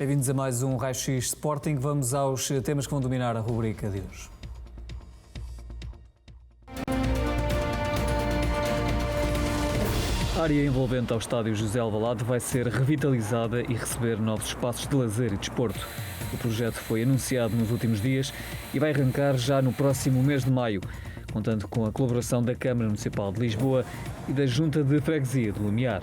Bem-vindos a mais um Raio-X Sporting. Vamos aos temas que vão dominar a rubrica de hoje. A área envolvente ao estádio José Alvalade vai ser revitalizada e receber novos espaços de lazer e desporto. O projeto foi anunciado nos últimos dias e vai arrancar já no próximo mês de maio, contando com a colaboração da Câmara Municipal de Lisboa e da Junta de Freguesia de Lumiar.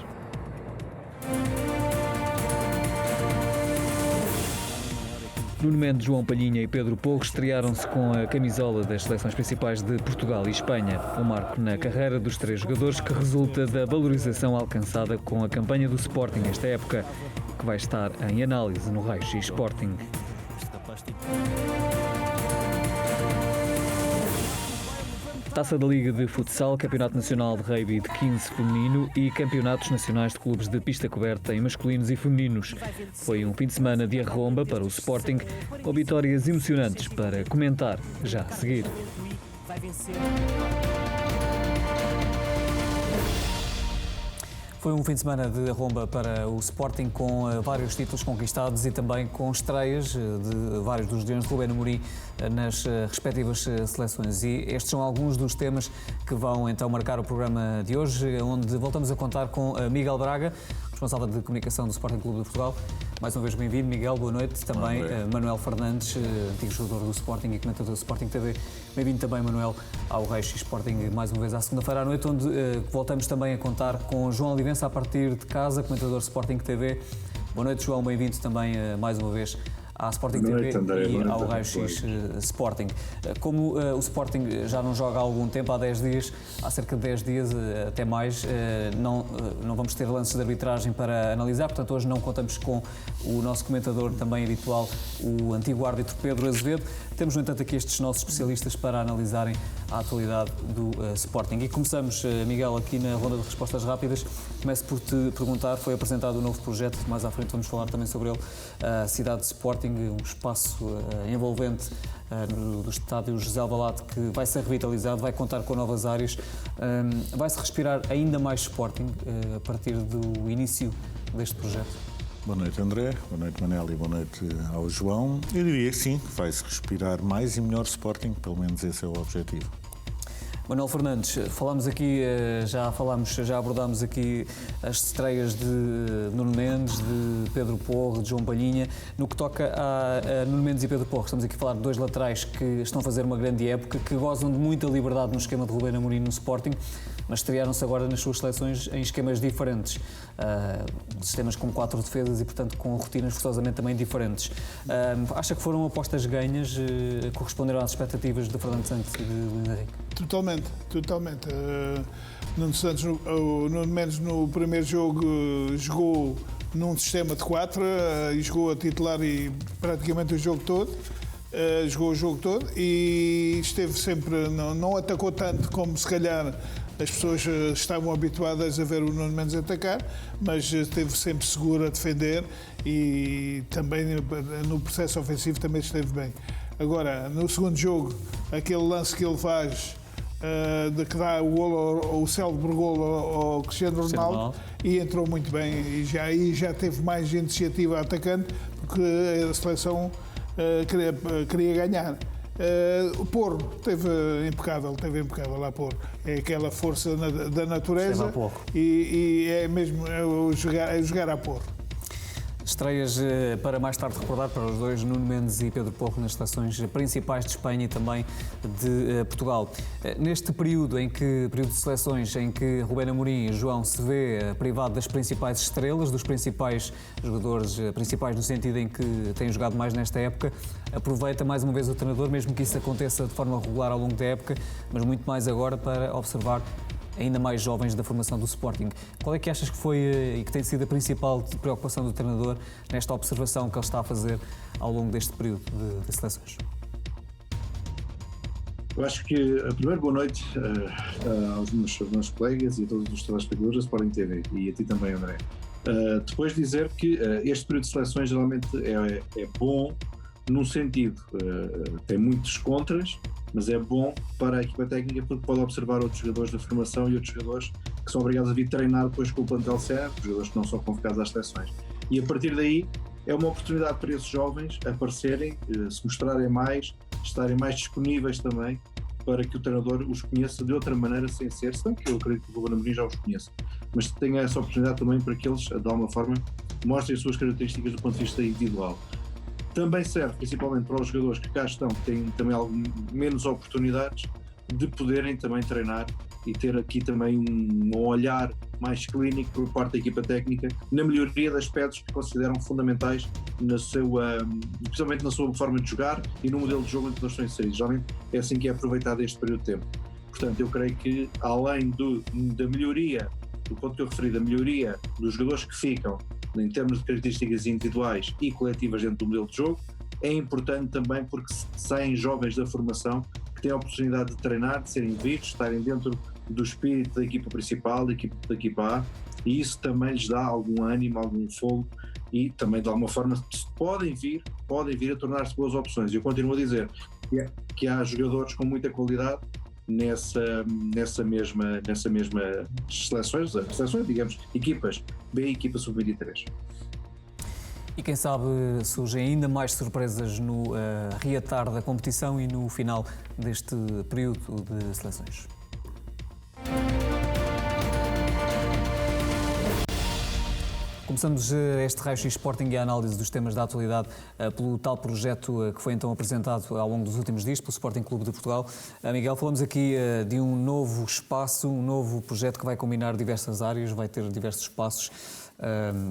Nuno Mendes, João Palhinha e Pedro Porro estrearam-se com a camisola das seleções principais de Portugal e Espanha. Um marco na carreira dos três jogadores que resulta da valorização alcançada com a campanha do Sporting esta época, que vai estar em análise no Raio-X Sporting. Taça da Liga de Futsal, Campeonato Nacional de Rugby de 15 feminino e Campeonatos Nacionais de Clubes de Pista Coberta em masculinos e femininos. Foi um fim de semana de arromba para o Sporting, com vitórias emocionantes para comentar já a seguir. Foi um fim de semana de arromba para o Sporting, com vários títulos conquistados e também com estreias de vários dos leões de Ruben Amorim nas respectivas seleções. E estes são alguns dos temas que vão então marcar o programa de hoje, onde voltamos a contar com Miguel Braga, responsável de comunicação do Sporting Clube de Portugal. Mais uma vez bem-vindo, Miguel, boa noite. Também Manuel Fernandes, antigo jogador do Sporting e comentador do Sporting TV. Bem-vindo também, Manuel, ao Raio-X Sporting, mais uma vez à segunda-feira à noite, onde voltamos também a contar com João Olivença a partir de casa, comentador Sporting TV. Boa noite, João, bem-vindo também mais uma vez à Sporting TV e ao Raio-X Sporting. Como o Sporting já não joga há algum tempo, há cerca de 10 dias, até mais, não vamos ter lances de arbitragem para analisar, portanto hoje não contamos com o nosso comentador também habitual, o antigo árbitro Pedro Azevedo. Temos, no entanto, aqui estes nossos especialistas para analisarem a atualidade do Sporting. E começamos, Miguel, aqui na ronda de respostas rápidas. Começo por te perguntar, foi apresentado um novo projeto, mais à frente vamos falar também sobre ele, a Cidade de Sporting, um espaço envolvente do estádio José Alvalade, que vai ser revitalizado, vai contar com novas áreas, vai-se respirar ainda mais Sporting a partir do início deste projeto? Boa noite, André, boa noite, Manel, e boa noite ao João. Eu diria que sim, vai-se respirar mais e melhor Sporting, pelo menos esse é o objetivo. Manuel Fernandes, já abordámos aqui as estreias de Nuno Mendes, de Pedro Porro, de João Palhinha. No que toca a Nuno Mendes e Pedro Porro, estamos aqui a falar de dois laterais que estão a fazer uma grande época, que gozam de muita liberdade no esquema de Ruben Amorim no Sporting, mas estrearam-se agora nas suas seleções em esquemas diferentes, sistemas com 4 defesas e, portanto, com rotinas forçosamente também diferentes. Acha que foram apostas ganhas, corresponderam às expectativas de Fernando Santos e de Luís Henrique? Totalmente. O Nuno Mendes no primeiro jogo jogou num sistema de 4 e jogou a titular e praticamente o jogo todo. Jogou o jogo todo e esteve sempre, não atacou tanto como se calhar as pessoas estavam habituadas a ver o Nuno Mendes atacar, mas esteve sempre seguro a defender e também no processo ofensivo também esteve bem. Agora, no segundo jogo, aquele lance que ele faz de que dá o célebre golo ao Cristiano Ronaldo, e entrou muito bem e já teve mais iniciativa atacante, porque a seleção queria ganhar. O Porro teve impecável lá Porro. É aquela força da natureza e é mesmo jogar a Porro. Estreias para mais tarde recordar para os dois, Nuno Mendes e Pedro Porro, nas seleções principais de Espanha e também de Portugal. Neste período de seleções em que Ruben Amorim e João se vê privado das principais estrelas, dos principais jogadores principais, no sentido em que têm jogado mais nesta época, aproveita mais uma vez o treinador, mesmo que isso aconteça de forma regular ao longo da época, mas muito mais agora para observar ainda mais jovens da formação do Sporting. Qual é que achas que foi e que tem sido a principal preocupação do treinador nesta observação que ele está a fazer ao longo deste período de seleções? Eu acho que, primeiro, boa noite aos meus colegas e a todos os telespectadores da Sporting TV e a ti também, André. Depois dizer que este período de seleções geralmente é bom num sentido, tem muitos contras, mas é bom para a equipa técnica porque pode observar outros jogadores da formação e outros jogadores que são obrigados a vir treinar depois com o plantel certo, jogadores que não são convocados às seleções. E a partir daí é uma oportunidade para esses jovens aparecerem, se mostrarem mais, estarem mais disponíveis também para que o treinador os conheça de outra maneira sem ser, se bem que eu acredito que o Ruben Amorim já os conheça, mas tenha essa oportunidade também para que eles, de alguma forma, mostrem as suas características do ponto de vista individual. Também serve principalmente para os jogadores que cá estão, que têm também menos oportunidades de poderem também treinar e ter aqui também um olhar mais clínico por parte da equipa técnica na melhoria de aspectos que consideram fundamentais principalmente na sua forma de jogar e no modelo de jogo em que nós estamos inseridos. Geralmente é assim que é aproveitado este período de tempo. Portanto, eu creio que além da melhoria, do ponto que eu referi, da melhoria dos jogadores que ficam em termos de características individuais e coletivas dentro do modelo de jogo, é importante também porque saem jovens da formação que têm a oportunidade de treinar, de serem vistos, estarem dentro do espírito da equipa principal, da equipa A, e isso também lhes dá algum ânimo, algum fogo e também de alguma forma podem vir a tornar-se boas opções. Eu continuo a dizer que há jogadores com muita qualidade nessa mesma seleções, digamos, equipas B e equipa sub-23. E quem sabe surgem ainda mais surpresas no reatar da competição e no final deste período de seleções. Começamos este raio-x Sporting e a análise dos temas da atualidade pelo tal projeto que foi então apresentado ao longo dos últimos dias pelo Sporting Clube de Portugal. Miguel, falamos aqui de um novo espaço, um novo projeto que vai combinar diversas áreas, vai ter diversos espaços.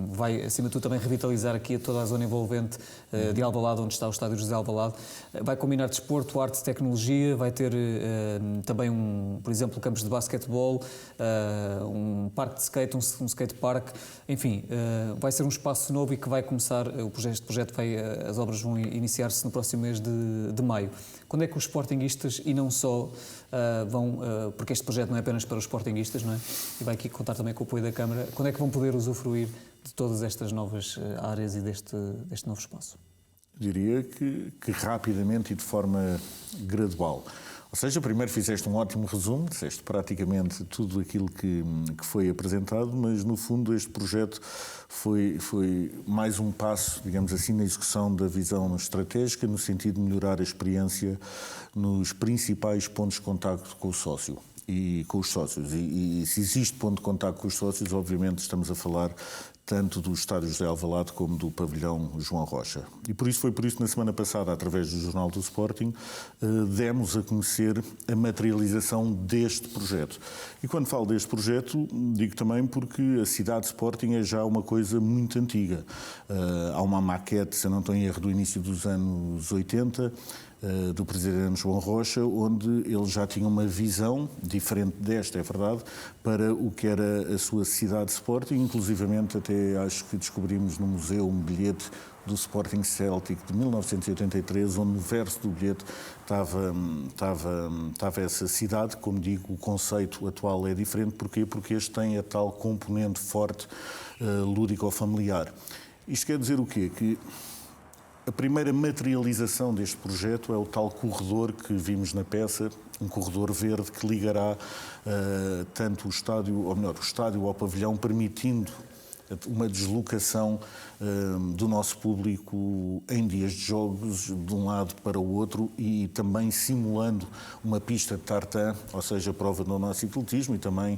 Vai, acima de tudo, também revitalizar aqui toda a zona envolvente de Alvalade, onde está o estádio José Alvalade. Vai combinar desporto, arte, tecnologia, vai ter também, por exemplo, campos de basquetebol, um parque de skate, um skate park, enfim, vai ser um espaço novo e que vai começar, este projeto as obras vão iniciar-se no próximo mês de maio. Quando é que os sportinguistas, e não só, porque este projeto não é apenas para os sportinguistas, não é? E vai aqui contar também com o apoio da Câmara, quando é que vão poder usufruir de todas estas novas áreas e deste novo espaço? Diria que rapidamente e de forma gradual. Ou seja, primeiro fizeste um ótimo resumo, disseste praticamente tudo aquilo que foi apresentado, mas no fundo este projeto foi mais um passo, digamos assim, na execução da visão estratégica, no sentido de melhorar a experiência nos principais pontos de contacto com o sócio. E com os sócios. E se existe ponto de contacto com os sócios, obviamente estamos a falar tanto do estádio José Alvalade como do pavilhão João Rocha. E foi por isso na semana passada, através do Jornal do Sporting, demos a conhecer a materialização deste projeto. E quando falo deste projeto, digo também porque a cidade de Sporting é já uma coisa muito antiga. Há uma maquete, se eu não estou em erro, do início dos anos 80, do presidente João Rocha, onde ele já tinha uma visão diferente desta, é verdade, para o que era a sua cidade de Sporting, inclusivamente até acho que descobrimos no museu um bilhete do Sporting Celtic de 1983, onde no verso do bilhete estava essa cidade. Como digo, o conceito atual é diferente. Porquê? Porque este tem a tal componente forte lúdico-familiar. Isto quer dizer o quê? Que a primeira materialização deste projeto é o tal corredor que vimos na peça, um corredor verde que ligará tanto o estádio ao pavilhão, permitindo uma deslocação do nosso público em dias de jogos de um lado para o outro e também simulando uma pista de tartan, ou seja, prova do nosso atletismo e também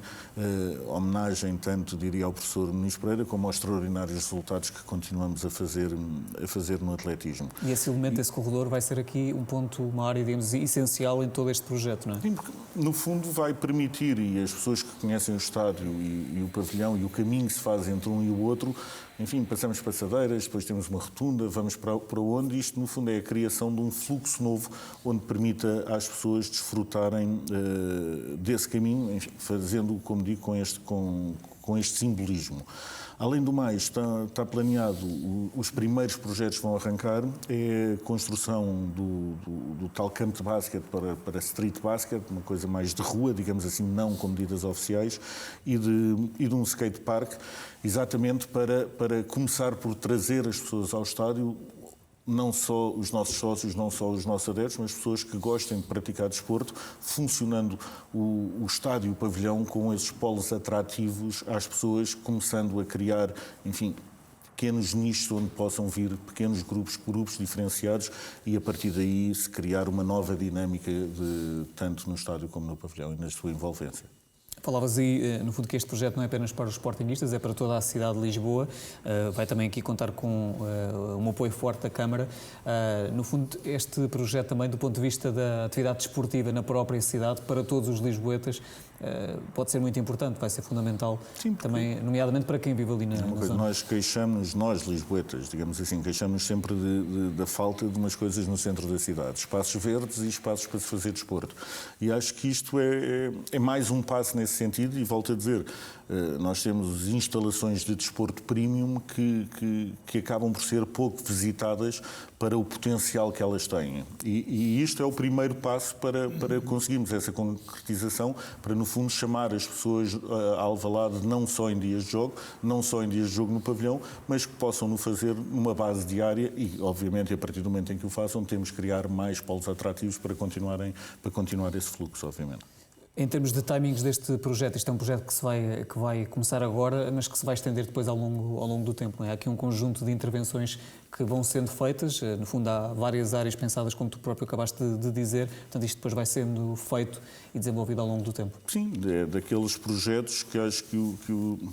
homenagem tanto, diria, ao professor Nunes Pereira como aos extraordinários resultados que continuamos a fazer no atletismo. E esse elemento, esse corredor, vai ser aqui uma área, digamos, essencial em todo este projeto, não é? Sim, porque no fundo vai permitir, e as pessoas que conhecem o estádio e o pavilhão e o caminho que se faz entre um e o outro, enfim, passamos passadeiras, depois temos uma rotunda, vamos para onde? Isto, no fundo, é a criação de um fluxo novo onde permita às pessoas desfrutarem desse caminho, enfim, fazendo, como digo, com este simbolismo. Além do mais, está planeado, os primeiros projetos vão arrancar, é a construção do tal campo de basquete para street basket, uma coisa mais de rua, digamos assim, não com medidas oficiais, e de um skate park, exatamente para começar por trazer as pessoas ao estádio, não só os nossos sócios, não só os nossos adeptos, mas pessoas que gostem de praticar desporto, funcionando o estádio e o pavilhão com esses polos atrativos às pessoas, começando a criar, enfim, pequenos nichos onde possam vir pequenos grupos diferenciados e a partir daí se criar uma nova dinâmica tanto no estádio como no pavilhão e na sua envolvência. Falavas aí, no fundo, que este projeto não é apenas para os sportinguistas, é para toda a cidade de Lisboa. Vai também aqui contar com um apoio forte da Câmara. No fundo, este projeto também, do ponto de vista da atividade desportiva na própria cidade, para todos os lisboetas, pode ser muito importante, vai ser fundamental. Sim, também, nomeadamente para quem vive ali na zona. Nós queixamos, nós lisboetas, digamos assim, queixamos sempre da falta de umas coisas no centro da cidade. Espaços verdes e espaços para se fazer desporto. E acho que isto é mais um passo nesse sentido e volto a dizer, nós temos instalações de desporto premium que acabam por ser pouco visitadas para o potencial que elas têm. E isto é o primeiro passo para conseguirmos essa concretização, para no fundo chamar as pessoas a Alvalade não só em dias de jogo, não só em dias de jogo no pavilhão, mas que possam no fazer numa base diária e, obviamente, a partir do momento em que o façam, temos que criar mais polos atrativos para continuar esse fluxo, obviamente. Em termos de timings deste projeto, isto é um projeto que vai começar agora, mas que se vai estender depois ao longo do tempo. Não é? Há aqui um conjunto de intervenções que vão sendo feitas. No fundo, há várias áreas pensadas, como tu próprio acabaste de dizer. Portanto, isto depois vai sendo feito e desenvolvido ao longo do tempo. Sim, é daqueles projetos que acho que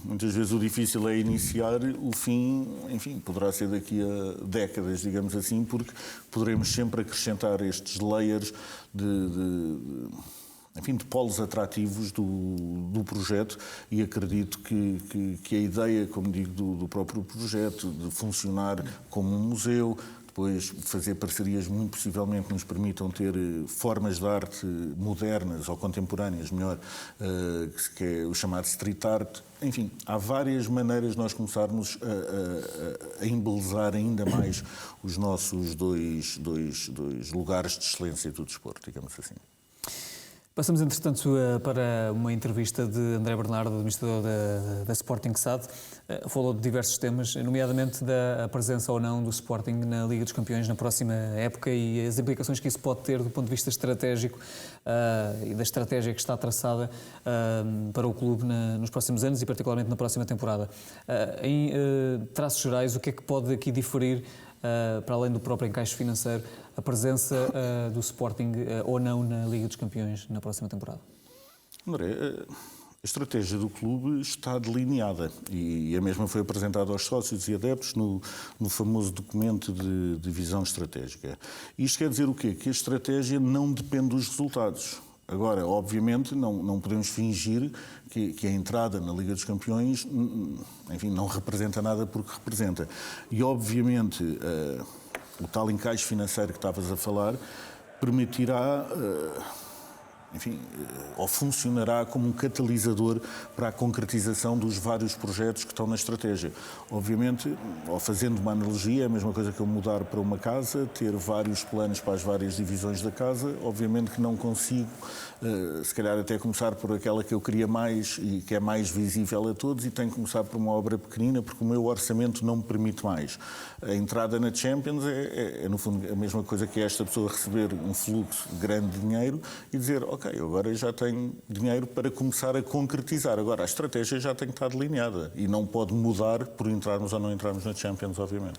muitas vezes o difícil é iniciar, o fim, enfim, poderá ser daqui a décadas, digamos assim, porque poderemos sempre acrescentar estes layers de polos atrativos do projeto e acredito que a ideia, como digo, do próprio projeto, de funcionar como um museu, depois fazer parcerias muito possivelmente nos permitam ter formas de arte modernas ou contemporâneas, melhor, que é o chamado street art. Enfim, há várias maneiras de nós começarmos a embelezar ainda mais os nossos dois lugares de excelência do desporto, digamos assim. Passamos, entretanto, para uma entrevista de André Bernardo, administrador da Sporting SAD. Falou de diversos temas, nomeadamente da presença ou não do Sporting na Liga dos Campeões na próxima época e as implicações que isso pode ter do ponto de vista estratégico e da estratégia que está traçada para o clube nos próximos anos e particularmente na próxima temporada. Em traços gerais, o que é que pode aqui diferir, para além do próprio encaixe financeiro, a presença do Sporting ou não na Liga dos Campeões na próxima temporada? André, a estratégia do clube está delineada e a mesma foi apresentada aos sócios e adeptos no famoso documento de visão estratégica. Isto quer dizer o quê? Que a estratégia não depende dos resultados. Agora, obviamente, não podemos fingir que a entrada na Liga dos Campeões, enfim, não representa nada porque representa. E, obviamente, o tal encaixe financeiro que estavas a falar permitirá, enfim, ou funcionará como um catalisador para a concretização dos vários projetos que estão na estratégia. Obviamente, ou fazendo uma analogia, é a mesma coisa que eu mudar para uma casa, ter vários planos para as várias divisões da casa, obviamente que não consigo, se calhar até começar por aquela que eu queria mais e que é mais visível a todos e tenho que começar por uma obra pequenina porque o meu orçamento não me permite mais. A entrada na Champions é no fundo, a mesma coisa que esta pessoa receber um fluxo grande de dinheiro e dizer, ok, agora já tenho dinheiro para começar a concretizar. Agora, a estratégia já tem que estar delineada e não pode mudar por entrarmos ou não entrarmos na Champions, obviamente.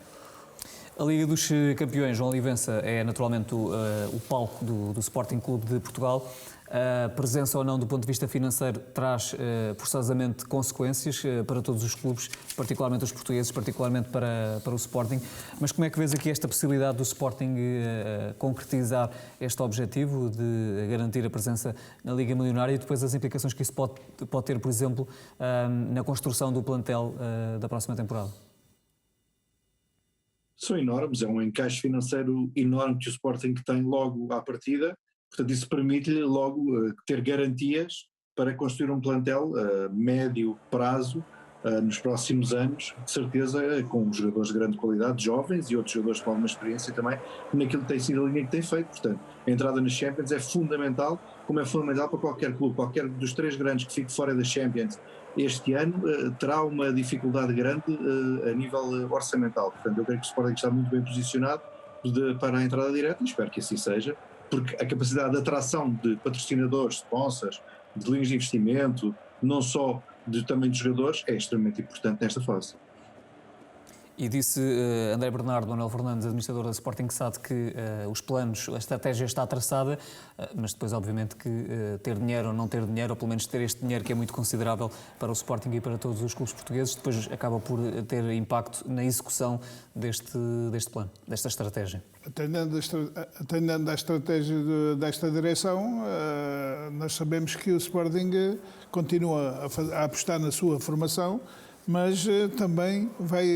A Liga dos Campeões, João Olivença, é naturalmente o palco do Sporting Clube de Portugal. A presença ou não do ponto de vista financeiro traz forçosamente consequências para todos os clubes, particularmente os portugueses, particularmente para o Sporting. Mas como é que vês aqui esta possibilidade do Sporting concretizar este objetivo de garantir a presença na Liga Milionária e depois as implicações que isso pode ter, por exemplo, na construção do plantel da próxima temporada? São enormes, é um encaixe financeiro enorme que o Sporting tem logo à partida. Portanto, isso permite-lhe logo ter garantias para construir um plantel a médio prazo nos próximos anos, de certeza com jogadores de grande qualidade, jovens e outros jogadores com alguma experiência também, naquilo que tem sido a linha que tem feito. Portanto, a entrada nas Champions é fundamental, como é fundamental para qualquer clube. Qualquer dos três grandes que fique fora das Champions este ano terá uma dificuldade grande a nível orçamental. Portanto, eu creio que o Sporting está muito bem posicionado para a entrada direta e espero que assim seja, porque a capacidade de atração de patrocinadores, sponsors, de linhas de investimento, não só do tamanho dos jogadores, é extremamente importante nesta fase. E disse André Bernardo, Manuel Fernandes, administrador da Sporting SAD, que os planos, a estratégia está traçada, mas depois, obviamente, que ter dinheiro ou não ter dinheiro, ou pelo menos ter este dinheiro que é muito considerável para o Sporting e para todos os clubes portugueses, depois acaba por ter impacto na execução deste plano, desta estratégia. Atendendo à estratégia desta direção, nós sabemos que o Sporting continua a apostar na sua formação, mas também vai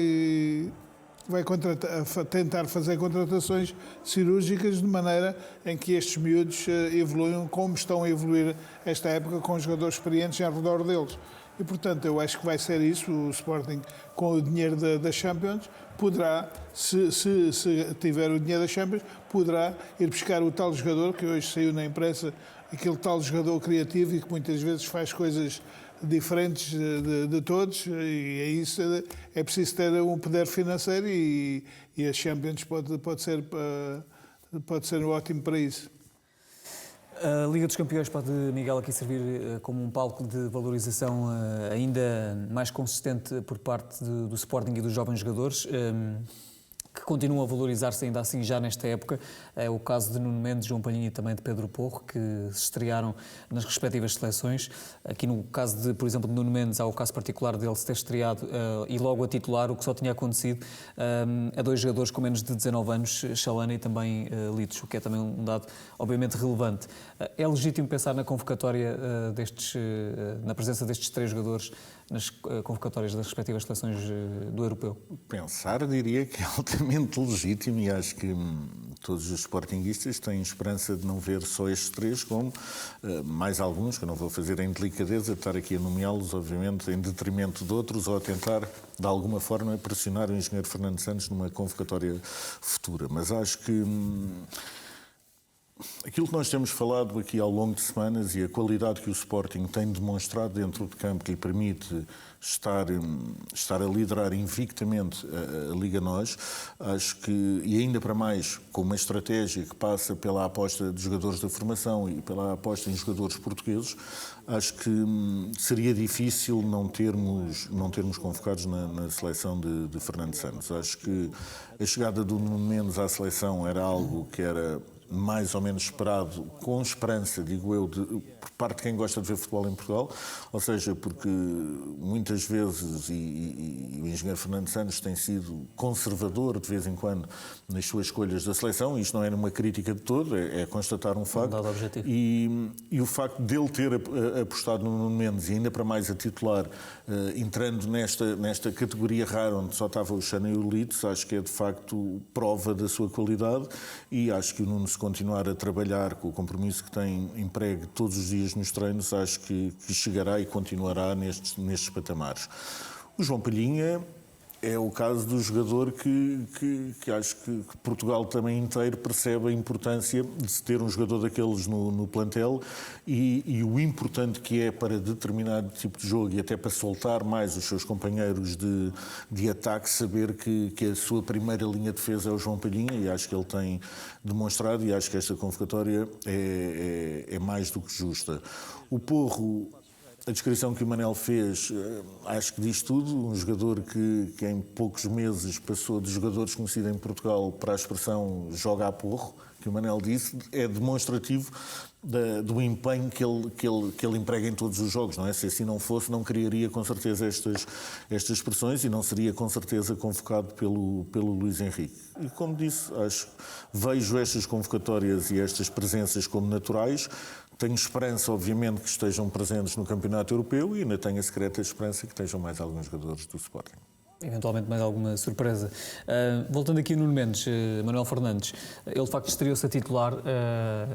tentar fazer contratações cirúrgicas de maneira em que estes miúdos evoluam como estão a evoluir esta época com jogadores experientes ao redor deles. E, portanto, eu acho que vai ser isso. O Sporting, com o dinheiro da Champions, poderá, se tiver o dinheiro da Champions, poderá ir buscar o tal jogador que hoje saiu na imprensa, aquele tal jogador criativo e que muitas vezes faz coisas diferentes de todos, e é isso, é preciso ter um poder financeiro e a Champions pode ser ótimo para isso. A Liga dos Campeões pode, Miguel, aqui servir como um palco de valorização ainda mais consistente por parte do Sporting e dos jovens jogadores, que continuam a valorizar-se ainda assim já nesta época. É o caso de Nuno Mendes, João Palhinha e também de Pedro Porro, que se estrearam nas respectivas seleções. Aqui no caso, por exemplo, de Nuno Mendes, há o caso particular dele se ter estreado e logo a titular, o que só tinha acontecido a dois jogadores com menos de 19 anos, Chalana e também Litos, o que é também um dado obviamente relevante. É legítimo pensar na convocatória na presença destes três jogadores nas convocatórias das respectivas seleções do europeu? Pensar, diria que é altamente legítimo, e acho que todos os sportinguistas têm esperança de não ver só estes três, como mais alguns, que eu não vou fazer a indelicadeza de estar aqui a nomeá-los, obviamente, em detrimento de outros, ou a tentar, de alguma forma, pressionar o engenheiro Fernando Santos numa convocatória futura. Mas acho que aquilo que nós temos falado aqui ao longo de semanas e a qualidade que o Sporting tem demonstrado dentro de campo, que lhe permite estar a liderar invictamente a Liga NOS, acho que, e ainda para mais com uma estratégia que passa pela aposta de jogadores da formação e pela aposta em jogadores portugueses, acho que seria difícil não termos convocados na seleção de Fernando Santos. Acho que a chegada do Nuno Mendes à seleção era algo que era mais ou menos esperado, com esperança, digo eu, por parte de quem gosta de ver futebol em Portugal, ou seja, porque muitas vezes, e o engenheiro Fernando Santos tem sido conservador de vez em quando nas suas escolhas da seleção, isto não é uma crítica de todo, é constatar um facto, e o facto dele ter apostado no Nuno Mendes, e ainda para mais a titular, entrando nesta categoria rara, onde só estava o Xana e o Litos, acho que é de facto prova da sua qualidade, e acho que o Nuno, se continuar a trabalhar com o compromisso que tem empregue todos os dias nos treinos, acho que chegará e continuará nestes patamares. O João Palhinha é o caso do jogador que acho que Portugal também inteiro percebe a importância de se ter um jogador daqueles no plantel e o importante que é para determinado tipo de jogo e até para soltar mais os seus companheiros de ataque, saber que a sua primeira linha de defesa é o João Palhinha, e acho que ele tem demonstrado, e acho que esta convocatória é mais do que justa. O Porro, a descrição que o Manel fez, acho que diz tudo. Um jogador que em poucos meses passou de jogador desconhecido em Portugal para a expressão joga a porro, que o Manel disse, é demonstrativo do empenho que ele emprega em todos os jogos, não é? Se assim não fosse, não criaria com certeza estas expressões e não seria com certeza convocado pelo Luís Henrique. E como disse, vejo estas convocatórias e estas presenças como naturais. Tenho esperança, obviamente, que estejam presentes no Campeonato Europeu, e ainda tenho a secreta esperança que estejam mais alguns jogadores do Sporting. Eventualmente mais alguma surpresa. Voltando aqui no Nuno Mendes, Manuel Fernandes, ele de facto estreou-se a titular,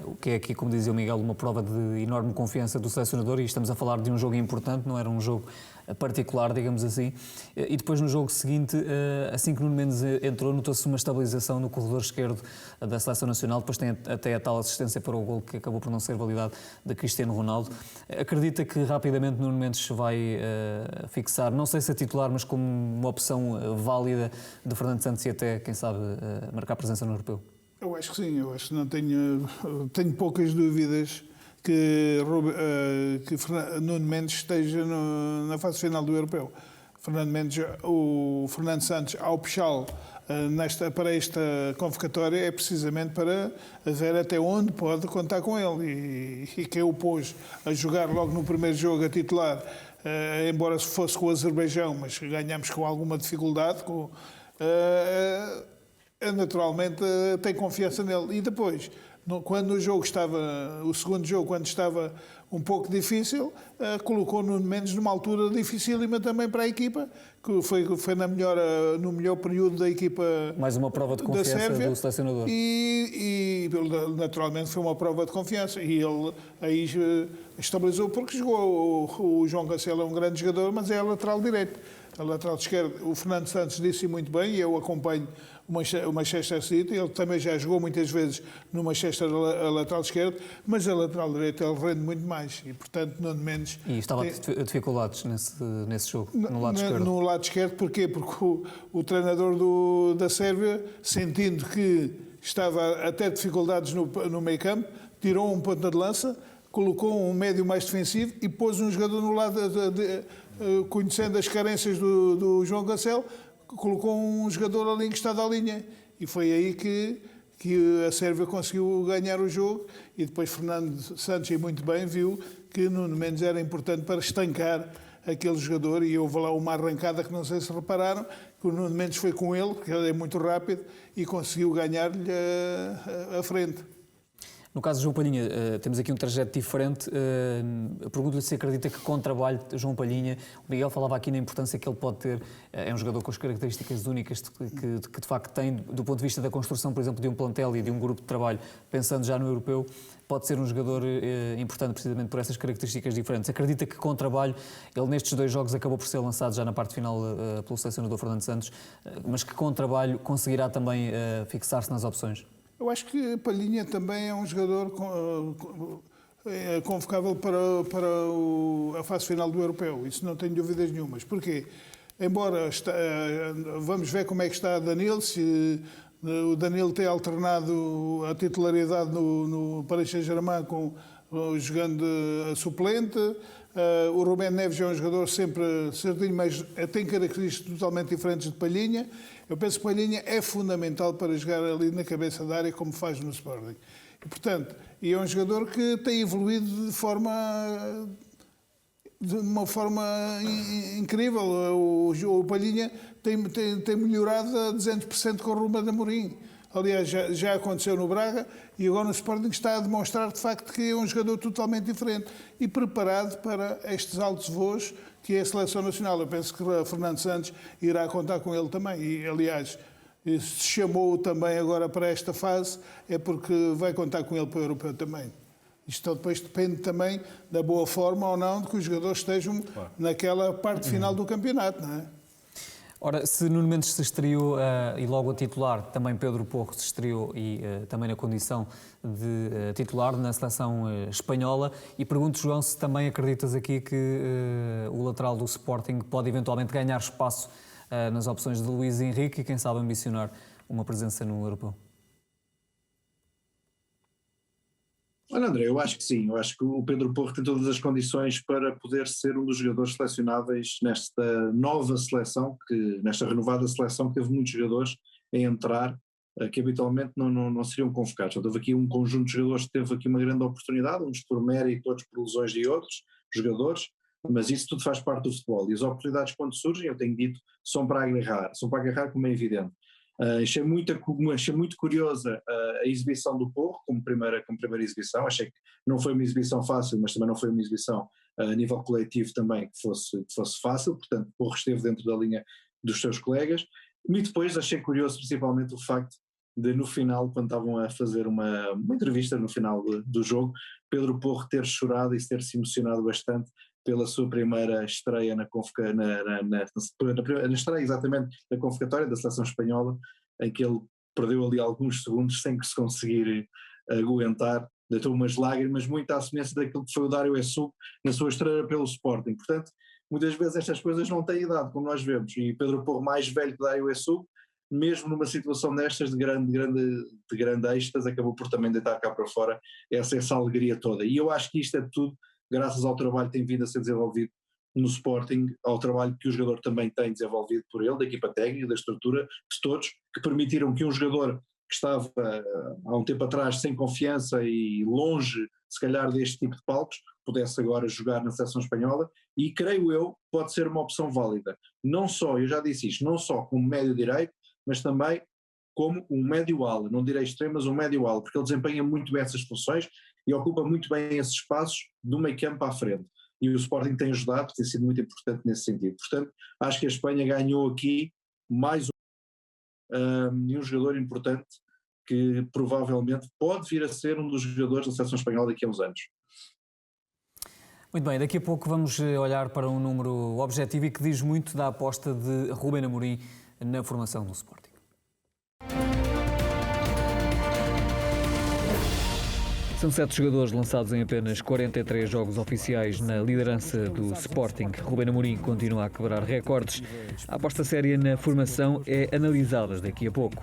o que é aqui, como dizia o Miguel, uma prova de enorme confiança do selecionador, e estamos a falar de um jogo importante, não era um jogo particular, digamos assim, e depois no jogo seguinte, assim que Nuno Mendes entrou, notou-se uma estabilização no corredor esquerdo da Seleção Nacional, depois tem até a tal assistência para o gol que acabou por não ser validado, de Cristiano Ronaldo. Acredita que rapidamente Nuno Mendes se vai fixar, não sei se a titular, mas como uma opção válida de Fernando Santos e até, quem sabe, marcar presença no Europeu? Eu acho que sim, eu acho que não tenho poucas dúvidas que Nuno Mendes esteja na fase final do Europeu. o Fernando Santos ao puxá-lo para esta convocatória é precisamente para ver até onde pode contar com ele. E quem o pôs a jogar logo no primeiro jogo a titular, embora fosse com o Azerbaijão, mas ganhámos com alguma dificuldade, naturalmente tem confiança nele. E depois, quando o segundo jogo, quando estava um pouco difícil, colocou Nuno Mendes numa altura dificílima também para a equipa, que foi no melhor período da equipa. Mais uma prova de confiança Sérvia, do selecionador. E naturalmente foi uma prova de confiança. E ele aí estabilizou, porque o João Cancelo é um grande jogador, mas é lateral direito. A lateral esquerda, o Fernando Santos disse muito bem, e eu acompanho o Manchester City, ele também já jogou muitas vezes no Manchester a lateral esquerdo, mas a lateral direita ele rende muito mais e, portanto, Nuno Mendes... E estava a dificuldades nesse jogo, no lado esquerdo? No lado esquerdo, porquê? Porque o treinador da Sérvia, sentindo que estava a ter dificuldades no meio campo, tirou um ponta de lança, colocou um médio mais defensivo e pôs um jogador no lado, conhecendo as carências do João Cancelo, colocou um jogador ali encostado à linha. E foi aí que a Sérvia conseguiu ganhar o jogo. E depois Fernando Santos, e muito bem, viu que Nuno Mendes era importante para estancar aquele jogador. E houve lá uma arrancada que não sei se repararam, que o Nuno Mendes foi com ele, porque ele é muito rápido, e conseguiu ganhar-lhe a frente. No caso de João Palhinha, temos aqui um trajeto diferente. Pergunto-lhe se acredita que com trabalho, João Palhinha, o Miguel falava aqui na importância que ele pode ter, é um jogador com as características únicas que de facto tem, do ponto de vista da construção, por exemplo, de um plantel e de um grupo de trabalho, pensando já no europeu, pode ser um jogador importante precisamente por essas características diferentes. Acredita que com trabalho, ele nestes 2 jogos acabou por ser lançado já na parte final pelo selecionador Fernando Santos, mas que com trabalho conseguirá também fixar-se nas opções? Eu acho que Palhinha também é um jogador convocável para a fase final do Europeu. Isso não tenho dúvidas nenhumas. Porquê? Embora vamos ver como é que está Danilo, se o Danilo tem alternado a titularidade no Paris Saint-Germain jogando a suplente. O Rubén Neves é um jogador sempre certinho, mas tem características totalmente diferentes de Palhinha. Eu penso que Palhinha é fundamental para jogar ali na cabeça da área, como faz no Sporting. E, portanto, é um jogador que tem evoluído de uma forma incrível. O Palhinha tem melhorado a 200% com o Ruben Amorim. Aliás, já aconteceu no Braga e agora no Sporting está a demonstrar de facto que é um jogador totalmente diferente e preparado para estes altos voos que é a Seleção Nacional. Eu penso que Fernando Santos irá contar com ele também e, aliás, se chamou também agora para esta fase é porque vai contar com ele para o Europeu também. Isto depois depende também da boa forma ou não de que os jogadores estejam naquela parte final do campeonato, não é? Ora, se Nuno Mendes se estreou e logo a titular, também Pedro Porro se estreou e também na condição de titular na seleção espanhola. E pergunto, João, se também acreditas aqui que o lateral do Sporting pode eventualmente ganhar espaço nas opções de Luís Henrique e quem sabe ambicionar uma presença no Europeu? Olha, André, eu acho que sim. Eu acho que o Pedro Porro tem todas as condições para poder ser um dos jogadores selecionáveis nesta nova seleção, nesta renovada seleção, que teve muitos jogadores a entrar que habitualmente não seriam convocados. Então, houve aqui um conjunto de jogadores que teve aqui uma grande oportunidade, uns por mérito, outros por lesões de outros jogadores, mas isso tudo faz parte do futebol. E as oportunidades, quando surgem, eu tenho dito, são para agarrar como é evidente. Achei muito curiosa a exibição do Porro como primeira exibição. Achei que não foi uma exibição fácil, mas também não foi uma exibição a nível coletivo também que fosse fácil. Portanto, o Porro esteve dentro da linha dos seus colegas. E depois achei curioso principalmente o facto de, no final, quando estavam a fazer uma entrevista no final do jogo, Pedro Porro ter chorado e ter-se emocionado bastante pela sua primeira estreia na estreia exatamente da convocatória da seleção espanhola, em que ele perdeu ali alguns segundos sem que se conseguir aguentar, deitou umas lágrimas, muito à semelhança daquilo que foi o Dário Essub na sua estreia pelo Sporting. Portanto, muitas vezes estas coisas não têm idade, como nós vemos, e Pedro Porro, mais velho que Dário Essub, mesmo numa situação destas de grande êxtase, acabou por também deitar cá para fora essa alegria toda. E eu acho que isto é tudo graças ao trabalho que tem vindo a ser desenvolvido no Sporting ao trabalho que o jogador também tem desenvolvido por ele, da equipa técnica, da estrutura, de todos, que permitiram que um jogador que estava há um tempo atrás sem confiança e longe, se calhar, deste tipo de palcos, pudesse agora jogar na seleção espanhola e, creio eu, pode ser uma opção válida. Não só, eu já disse isto, não só como médio direito, mas também como um médio-ala, não direi extremo, mas um médio-ala, porque ele desempenha muito bem essas funções e ocupa muito bem esses espaços do meio campo à frente. E o Sporting tem ajudado, tem sido muito importante nesse sentido. Portanto, acho que a Espanha ganhou aqui mais um jogador importante que provavelmente pode vir a ser um dos jogadores da seleção espanhola daqui a uns anos. Muito bem, daqui a pouco vamos olhar para um número objetivo e que diz muito da aposta de Rubén Amorim na formação do Sporting. São 7 jogadores lançados em apenas 43 jogos oficiais na liderança do Sporting. Rubén Amorim continua a quebrar recordes. A aposta séria na formação é analisada daqui a pouco.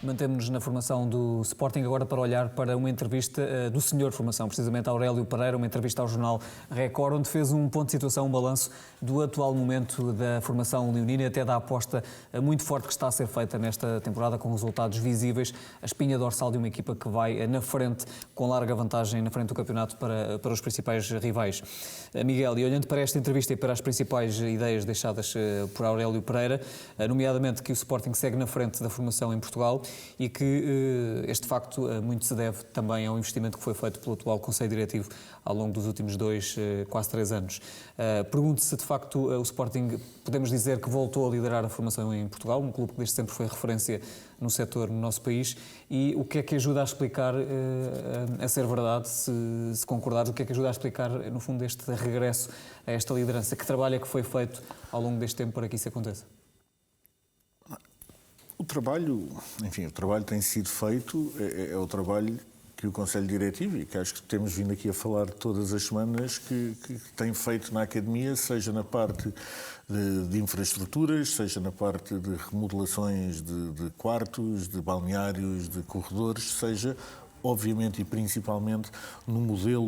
Mantemos-nos na formação do Sporting agora para olhar para uma entrevista do senhor formação, precisamente Aurélio Pereira, uma entrevista ao jornal Record, onde fez um ponto de situação, um balanço do atual momento da formação leonina e até da aposta muito forte que está a ser feita nesta temporada, com resultados visíveis, a espinha dorsal de uma equipa que vai na frente, com larga vantagem na frente do campeonato para os principais rivais. Miguel, e olhando para esta entrevista e para as principais ideias deixadas por Aurélio Pereira, nomeadamente que o Sporting segue na frente da formação em Portugal, e que este facto muito se deve também ao investimento que foi feito pelo atual Conselho Diretivo ao longo dos últimos 2, quase 3 anos. Pergunto se de facto o Sporting, podemos dizer que voltou a liderar a formação em Portugal, um clube que desde sempre foi referência no setor no nosso país, e o que é que ajuda a explicar, a ser verdade, se concordares, o que é que ajuda a explicar no fundo este regresso a esta liderança? Que trabalho é que foi feito ao longo deste tempo para que isso aconteça? O trabalho tem sido feito, é o trabalho que o Conselho Diretivo, e que acho que temos vindo aqui a falar todas as semanas, que tem feito na Academia, seja na parte de infraestruturas, seja na parte de remodelações de quartos, de balneários, de corredores, seja obviamente e principalmente no modelo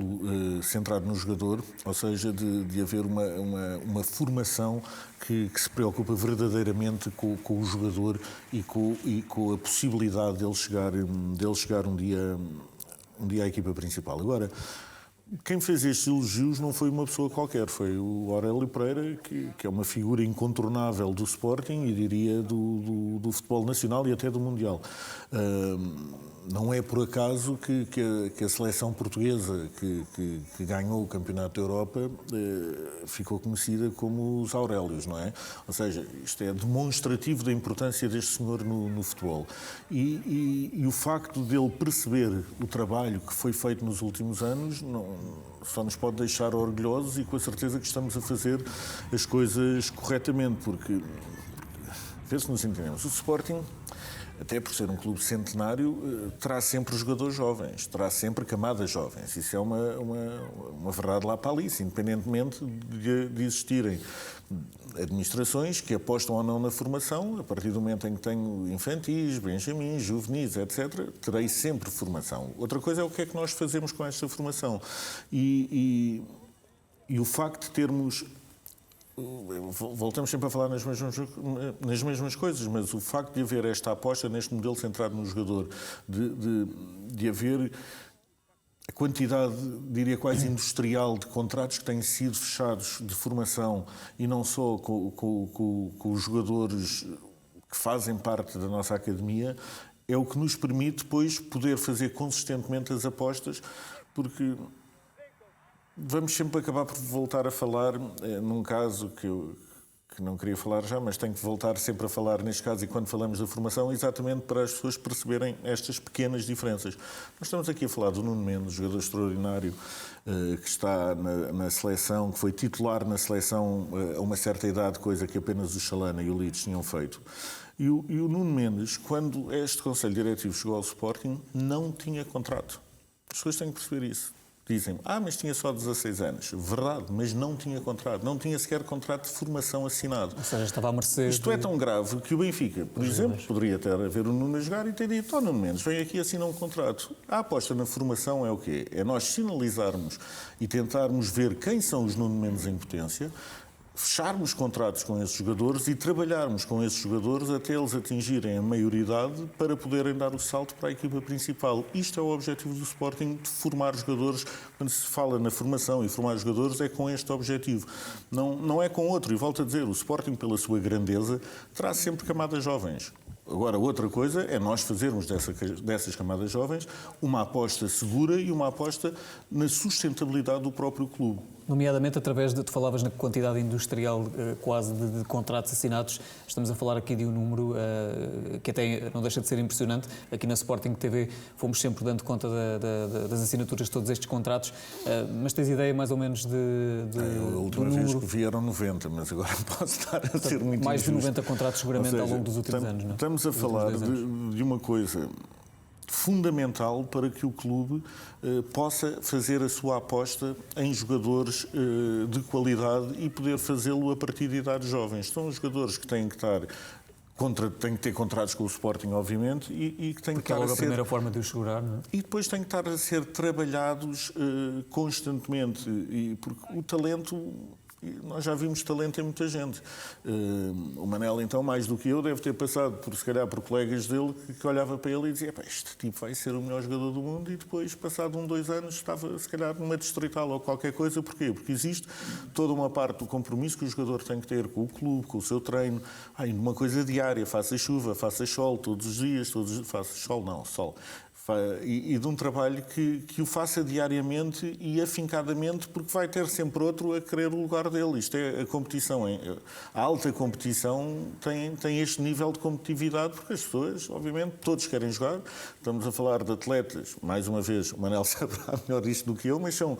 centrado no jogador, ou seja, de haver uma formação que se preocupa verdadeiramente com o jogador e com a possibilidade dele chegar um dia à equipa principal. Agora, quem fez estes elogios não foi uma pessoa qualquer, foi o Aurélio Pereira, que é uma figura incontornável do Sporting e diria do futebol nacional e até do Mundial. Não é por acaso que a seleção portuguesa que ganhou o Campeonato da Europa ficou conhecida como os Aurélios, não é? Ou seja, isto é demonstrativo da importância deste senhor no futebol. E o facto dele perceber o trabalho que foi feito nos últimos anos só nos pode deixar orgulhosos e com a certeza que estamos a fazer as coisas corretamente, porque, vê se nos entendemos, o Sporting, até por ser um clube centenário, terá sempre jogadores jovens, terá sempre camadas jovens. Isso é uma verdade lá para ali, independentemente de existirem administrações que apostam ou não na formação. A partir do momento em que tenho infantis, benjamins, juvenis, etc., terei sempre formação. Outra coisa é o que é que nós fazemos com esta formação. E o facto de termos... Voltamos sempre a falar nas mesmas coisas, mas o facto de haver esta aposta neste modelo centrado no jogador, de haver a quantidade, diria quase industrial, de contratos que têm sido fechados de formação e não só com os jogadores que fazem parte da nossa academia, é o que nos permite depois poder fazer consistentemente as apostas, porque... Vamos sempre acabar por voltar a falar num caso que não queria falar já, mas tenho que voltar sempre a falar neste caso e quando falamos da formação, exatamente para as pessoas perceberem estas pequenas diferenças. Nós estamos aqui a falar do Nuno Mendes, jogador extraordinário que está na seleção, que foi titular na seleção a uma certa idade, coisa que apenas o Chalana e o Leeds tinham feito. E o Nuno Mendes, quando este Conselho Diretivo chegou ao Sporting, não tinha contrato. As pessoas têm que perceber isso. Dizem, mas tinha só 16 anos. Verdade, mas não tinha contrato. Não tinha sequer contrato de formação assinado. Ou seja, estava a mercê. Isto é tão grave que o Benfica, por exemplo, poderia ter a ver o Nuno a jogar e ter dito, Nuno Mendes, vem aqui assinar um contrato. A aposta na formação é o quê? É nós sinalizarmos e tentarmos ver quem são os Nuno Mendes em potência, fecharmos contratos com esses jogadores e trabalharmos com esses jogadores até eles atingirem a maioridade para poderem dar o salto para a equipa principal. Isto é o objetivo do Sporting, de formar jogadores. Quando se fala na formação e formar jogadores é com este objetivo. Não é com outro. E volto a dizer, o Sporting, pela sua grandeza, traz sempre camadas jovens. Agora, outra coisa é nós fazermos dessas camadas jovens uma aposta segura e uma aposta na sustentabilidade do próprio clube. Nomeadamente através de, tu falavas na quantidade industrial quase de contratos assinados, estamos a falar aqui de um número que até não deixa de ser impressionante. Aqui na Sporting TV fomos sempre dando conta das assinaturas de todos estes contratos, mas tens ideia mais ou menos A última vez que vieram 90, mas agora posso estar a ser muito mais injusto. de 90 contratos seguramente ao longo dos últimos anos, não é? Estamos a falar de uma coisa fundamental para que o clube possa fazer a sua aposta em jogadores de qualidade e poder fazê-lo a partir de idades jovens. São os jogadores que têm que estar têm que ter contratos com o Sporting, obviamente, e que têm que estar logo a primeira forma de os segurar, não é? E depois têm que estar a ser trabalhados constantemente, porque o talento... Nós já vimos talento em muita gente. O Manel, então, mais do que eu, deve ter passado, se calhar, por colegas dele que olhava para ele e dizia, este tipo vai ser o melhor jogador do mundo, e depois, passado 2 anos, estava, se calhar, numa distrital ou qualquer coisa. Porquê? Porque existe toda uma parte do compromisso que o jogador tem que ter com o clube, com o seu treino, uma coisa diária, faça chuva, faça sol, todos os dias, faça sol, não, sol. E de um trabalho que o faça diariamente e afincadamente, porque vai ter sempre outro a querer o lugar dele. Isto é a competição. A alta competição tem este nível de competitividade, porque as pessoas, obviamente, todos querem jogar. Estamos a falar de atletas, mais uma vez, o Manel saberá melhor isto do que eu, mas são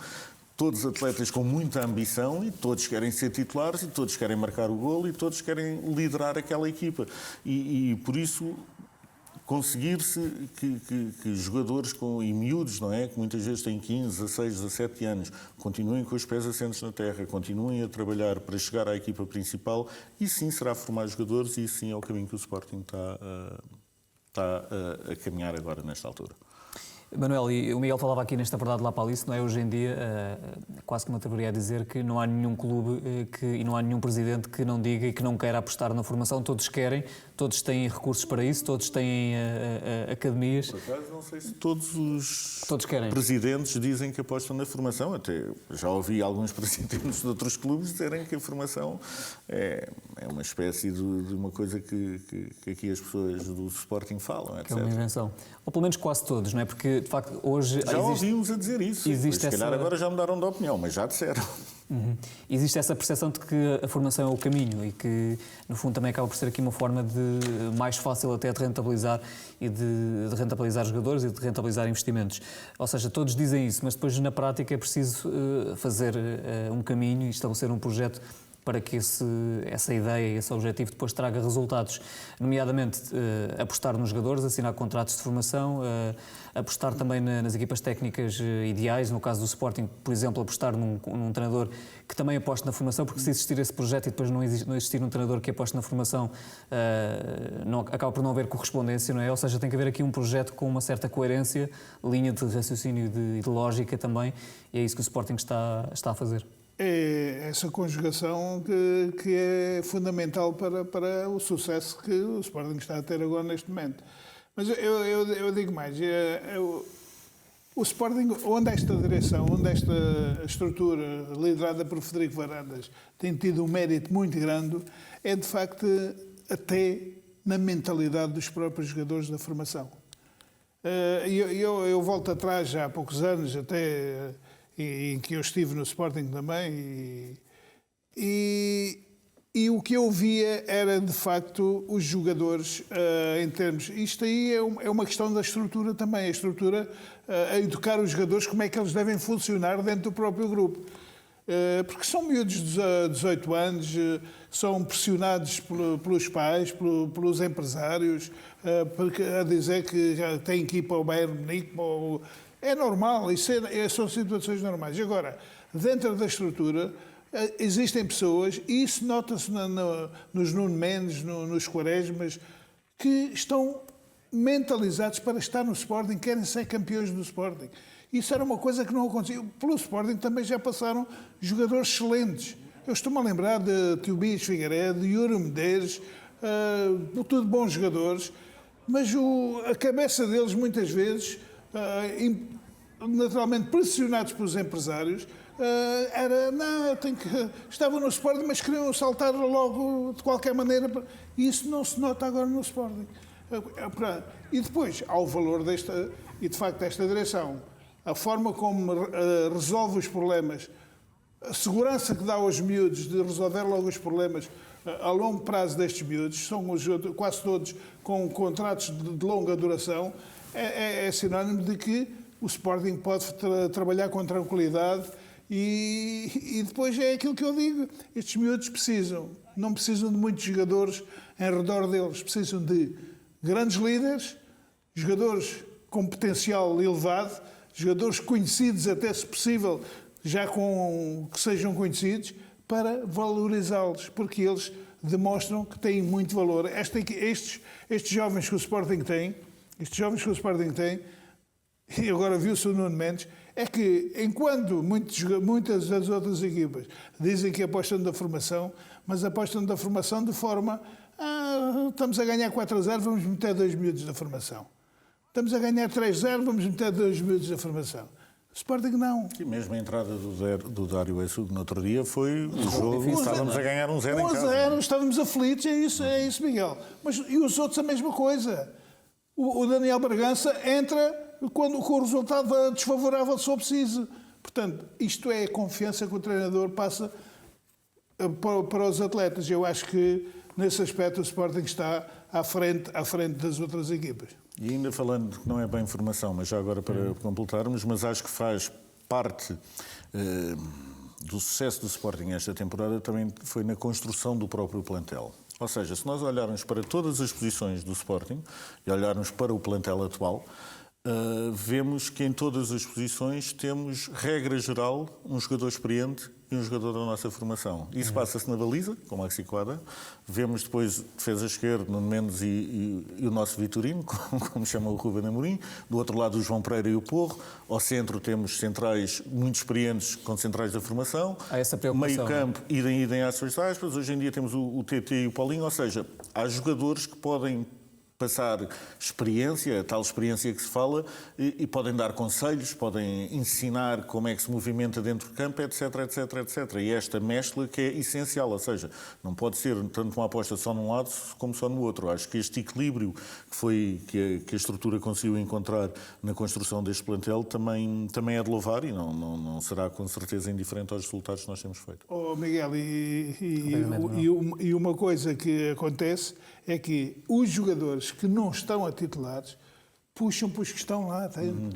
todos atletas com muita ambição e todos querem ser titulares e todos querem marcar o golo e todos querem liderar aquela equipa. E por isso... conseguir-se que jogadores e miúdos, não é? Que muitas vezes têm 15, 16, 17 anos, continuem com os pés assentes na terra, continuem a trabalhar para chegar à equipa principal, e sim será formar jogadores, e sim é o caminho que o Sporting está a caminhar agora, nesta altura. Manuel, e o Miguel falava aqui nesta verdade lá para Alice, não é? Hoje em dia, quase que me atreveria a dizer que não há nenhum clube e não há nenhum presidente que não diga e que não queira apostar na formação. Todos querem, todos têm recursos para isso, todos têm academias. Por acaso, não sei se todos os querem. Presidentes dizem que apostam na formação. Até já ouvi alguns presidentes de outros clubes dizerem que a formação é uma espécie de uma coisa que aqui as pessoas do Sporting falam, etc. Que é uma invenção. Ou pelo menos quase todos, não é? Porque, de facto, hoje... Já ouvimos a dizer isso. Se calhar agora já mudaram de opinião, mas já disseram. Existe essa percepção de que a formação é o caminho e que, no fundo, também acaba por ser aqui uma forma de mais fácil até de rentabilizar e de rentabilizar jogadores e de rentabilizar investimentos. Ou seja, todos dizem isso, mas depois na prática é preciso fazer um caminho e estabelecer um projeto para que essa ideia, esse objetivo depois traga resultados, nomeadamente apostar nos jogadores, assinar contratos de formação, apostar também nas equipas técnicas ideais, no caso do Sporting, por exemplo, apostar num treinador que também aposte na formação, porque se existir esse projeto e depois não existir um treinador que aposte na formação, acaba por não haver correspondência, não é? Ou seja, tem que haver aqui um projeto com uma certa coerência, linha de raciocínio e de lógica também, e é isso que o Sporting está a fazer. É essa conjugação que é fundamental para o sucesso que o Sporting está a ter agora neste momento. Mas eu digo mais, o Sporting, onde esta direção, onde esta estrutura liderada por Frederico Varandas tem tido um mérito muito grande, é de facto até na mentalidade dos próprios jogadores da formação. Eu volto atrás já há poucos anos, até... em que eu estive no Sporting também, e o que eu via era, de facto, os jogadores, em termos... Isto aí é uma questão da estrutura também, a estrutura, a educar os jogadores como é que eles devem funcionar dentro do próprio grupo. porque são miúdos de 18 anos, são pressionados pelos pais, pelos empresários, a dizer que já têm que ir para o Bayern Munique. É normal, são situações normais. Agora, dentro da estrutura, existem pessoas, e isso nota-se nos Nuno Mendes, nos Quaresmas, que estão mentalizados para estar no Sporting, querem ser campeões do Sporting. Isso era uma coisa que não acontecia. Pelo Sporting também já passaram jogadores excelentes. Eu estou-me a lembrar de Tobias Figueiredo, de Yuri Medeiros, tudo bons jogadores, mas a cabeça deles, muitas vezes, naturalmente pressionados pelos empresários, estavam no Sporting, mas queriam saltar logo de qualquer maneira. E isso não se nota agora no Sporting. E depois, há o valor desta direção, a forma como resolve os problemas, a segurança que dá aos miúdos de resolver logo os problemas a longo prazo destes miúdos, são quase todos com contratos de longa duração, é sinónimo de que o Sporting pode trabalhar com tranquilidade e depois é aquilo que eu digo, estes miúdos não precisam de muitos jogadores em redor deles, precisam de grandes líderes, jogadores com potencial elevado, jogadores conhecidos até se possível, já que sejam conhecidos, para valorizá-los, porque eles demonstram que têm muito valor. Estes jovens que o Sporting tem, e agora viu-se o Nuno Mendes, é que enquanto muitas das outras equipas dizem que apostam na formação, mas apostam na formação de forma estamos a ganhar 4-0, vamos meter 2 miúdos na formação. Estamos a ganhar 3-0, vamos meter 2 miúdos na formação. O Sporting não. E mesmo a entrada do Dário Açugo no outro dia foi o jogo, estávamos a ganhar 1-0 em casa. 1-0, estávamos aflitos, é isso, Miguel. E os outros a mesma coisa. O Daniel Bragança entra com o resultado desfavorável se for preciso. Portanto, isto é a confiança que o treinador passa para os atletas. Eu acho que, nesse aspecto, o Sporting está à frente das outras equipas. E ainda falando, que não é bem formação, mas já agora para completarmos, mas acho que faz parte do sucesso do Sporting esta temporada também foi na construção do próprio plantel. Ou seja, se nós olharmos para todas as posições do Sporting e olharmos para o plantel atual, vemos que em todas as posições temos, regra geral, um jogador experiente e um jogador da nossa formação. Isso passa-se na baliza, com o Maxi Quadra. Vemos depois defesa esquerda, Nuno Mendes e o nosso Vitorino, como chama o Ruben Amorim. Do outro lado, o João Pereira e o Porro. Ao centro temos centrais muito experientes com centrais da formação. Há essa preocupação. Meio campo, idem às suas aspas. Hoje em dia temos o TT e o Paulinho. Ou seja, há jogadores que podem passar experiência, a tal experiência que se fala, e podem dar conselhos, podem ensinar como é que se movimenta dentro do campo, etc, etc, etc. E esta mescla que é essencial, ou seja, não pode ser tanto uma aposta só num lado como só no outro. Acho que este equilíbrio que a estrutura conseguiu encontrar na construção deste plantel também é de louvar e não será com certeza indiferente aos resultados que nós temos feito. Oh, Miguel, e uma coisa que acontece é que os jogadores que não estão a titulares puxam para os que estão lá dentro.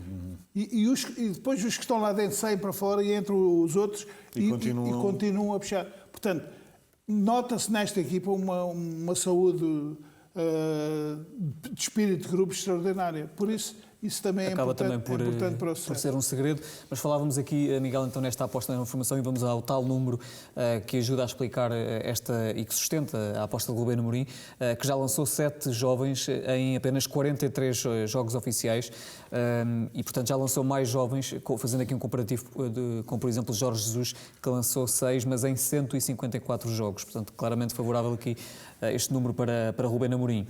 E depois os que estão lá dentro saem para fora e entram os outros e continuam a puxar. Portanto, nota-se nesta equipa uma saúde de espírito de grupo extraordinária. Por isso também acaba é importante, também importante para o sucesso. por ser um segredo. Mas falávamos aqui, Miguel, então nesta aposta na formação, e vamos ao tal número que ajuda a explicar e que sustenta a aposta de Ruben Amorim, que já lançou 7 jovens em apenas 43 jogos oficiais e, portanto, já lançou mais jovens, fazendo aqui um comparativo com, por exemplo, Jorge Jesus, que lançou 6, mas em 154 jogos. Portanto, claramente favorável aqui este número para Ruben Amorim.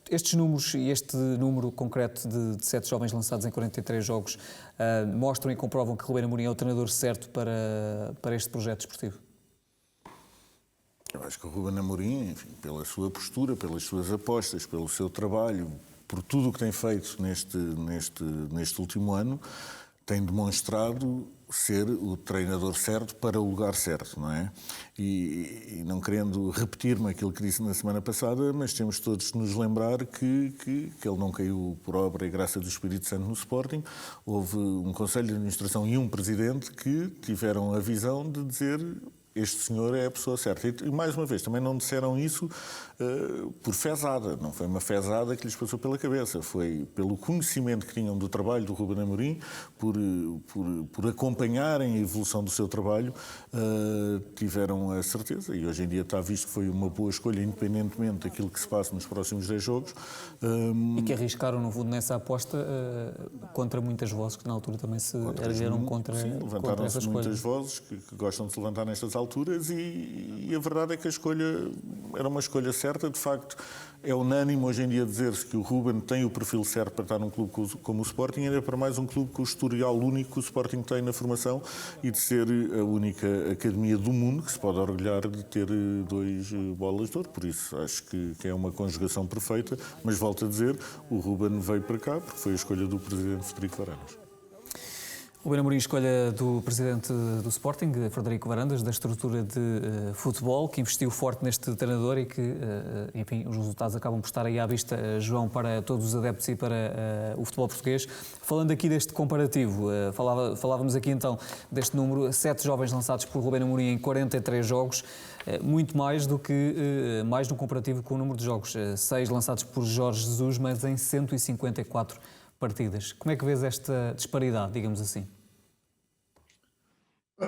Estes números e este número concreto de 7 jovens lançados em 43 jogos mostram e comprovam que Ruben Amorim é o treinador certo para este projeto desportivo? Eu acho que o Ruben Amorim, enfim, pela sua postura, pelas suas apostas, pelo seu trabalho, por tudo o que tem feito neste último ano, tem demonstrado ser o treinador certo para o lugar certo, não é? E não querendo repetir-me aquilo que disse na semana passada, mas temos todos de nos lembrar que ele não caiu por obra e graça do Espírito Santo no Sporting. Houve um Conselho de Administração e um Presidente que tiveram a visão de dizer: este senhor é a pessoa certa. E, mais uma vez, também não disseram isso por fezada. Não foi uma fezada que lhes passou pela cabeça. Foi pelo conhecimento que tinham do trabalho do Ruben Amorim, por acompanharem a evolução do seu trabalho, tiveram a certeza. E hoje em dia está visto que foi uma boa escolha, independentemente daquilo que se passa nos próximos 10 jogos. E que arriscaram, no fundo, nessa aposta contra muitas vozes que na altura também se ergueram contra essa escolha. Levantaram-se muitas vozes que gostam de se levantar nestas alturas e a verdade é que a escolha era uma escolha certa. De facto, é unânime hoje em dia dizer-se que o Ruben tem o perfil certo para estar num clube como o Sporting, ainda para mais um clube com o historial único que o Sporting tem na formação e de ser a única academia do mundo que se pode orgulhar de ter 2 bolas de ouro. Por isso, acho que é uma conjugação perfeita, mas volto a dizer, o Ruben veio para cá porque foi a escolha do Presidente Frederico Varandas. Ruben Amorim, escolha do presidente do Sporting, Frederico Varandas, da estrutura de futebol, que investiu forte neste treinador e que, enfim, os resultados acabam por estar aí à vista, João, para todos os adeptos e para o futebol português. Falando aqui deste comparativo, falávamos aqui então deste número, 7 jovens lançados por Ruben Amorim em 43 jogos, muito mais do que mais no comparativo com o número de jogos, 6 lançados por Jorge Jesus, mas em 154 partidas. Como é que vês esta disparidade, digamos assim?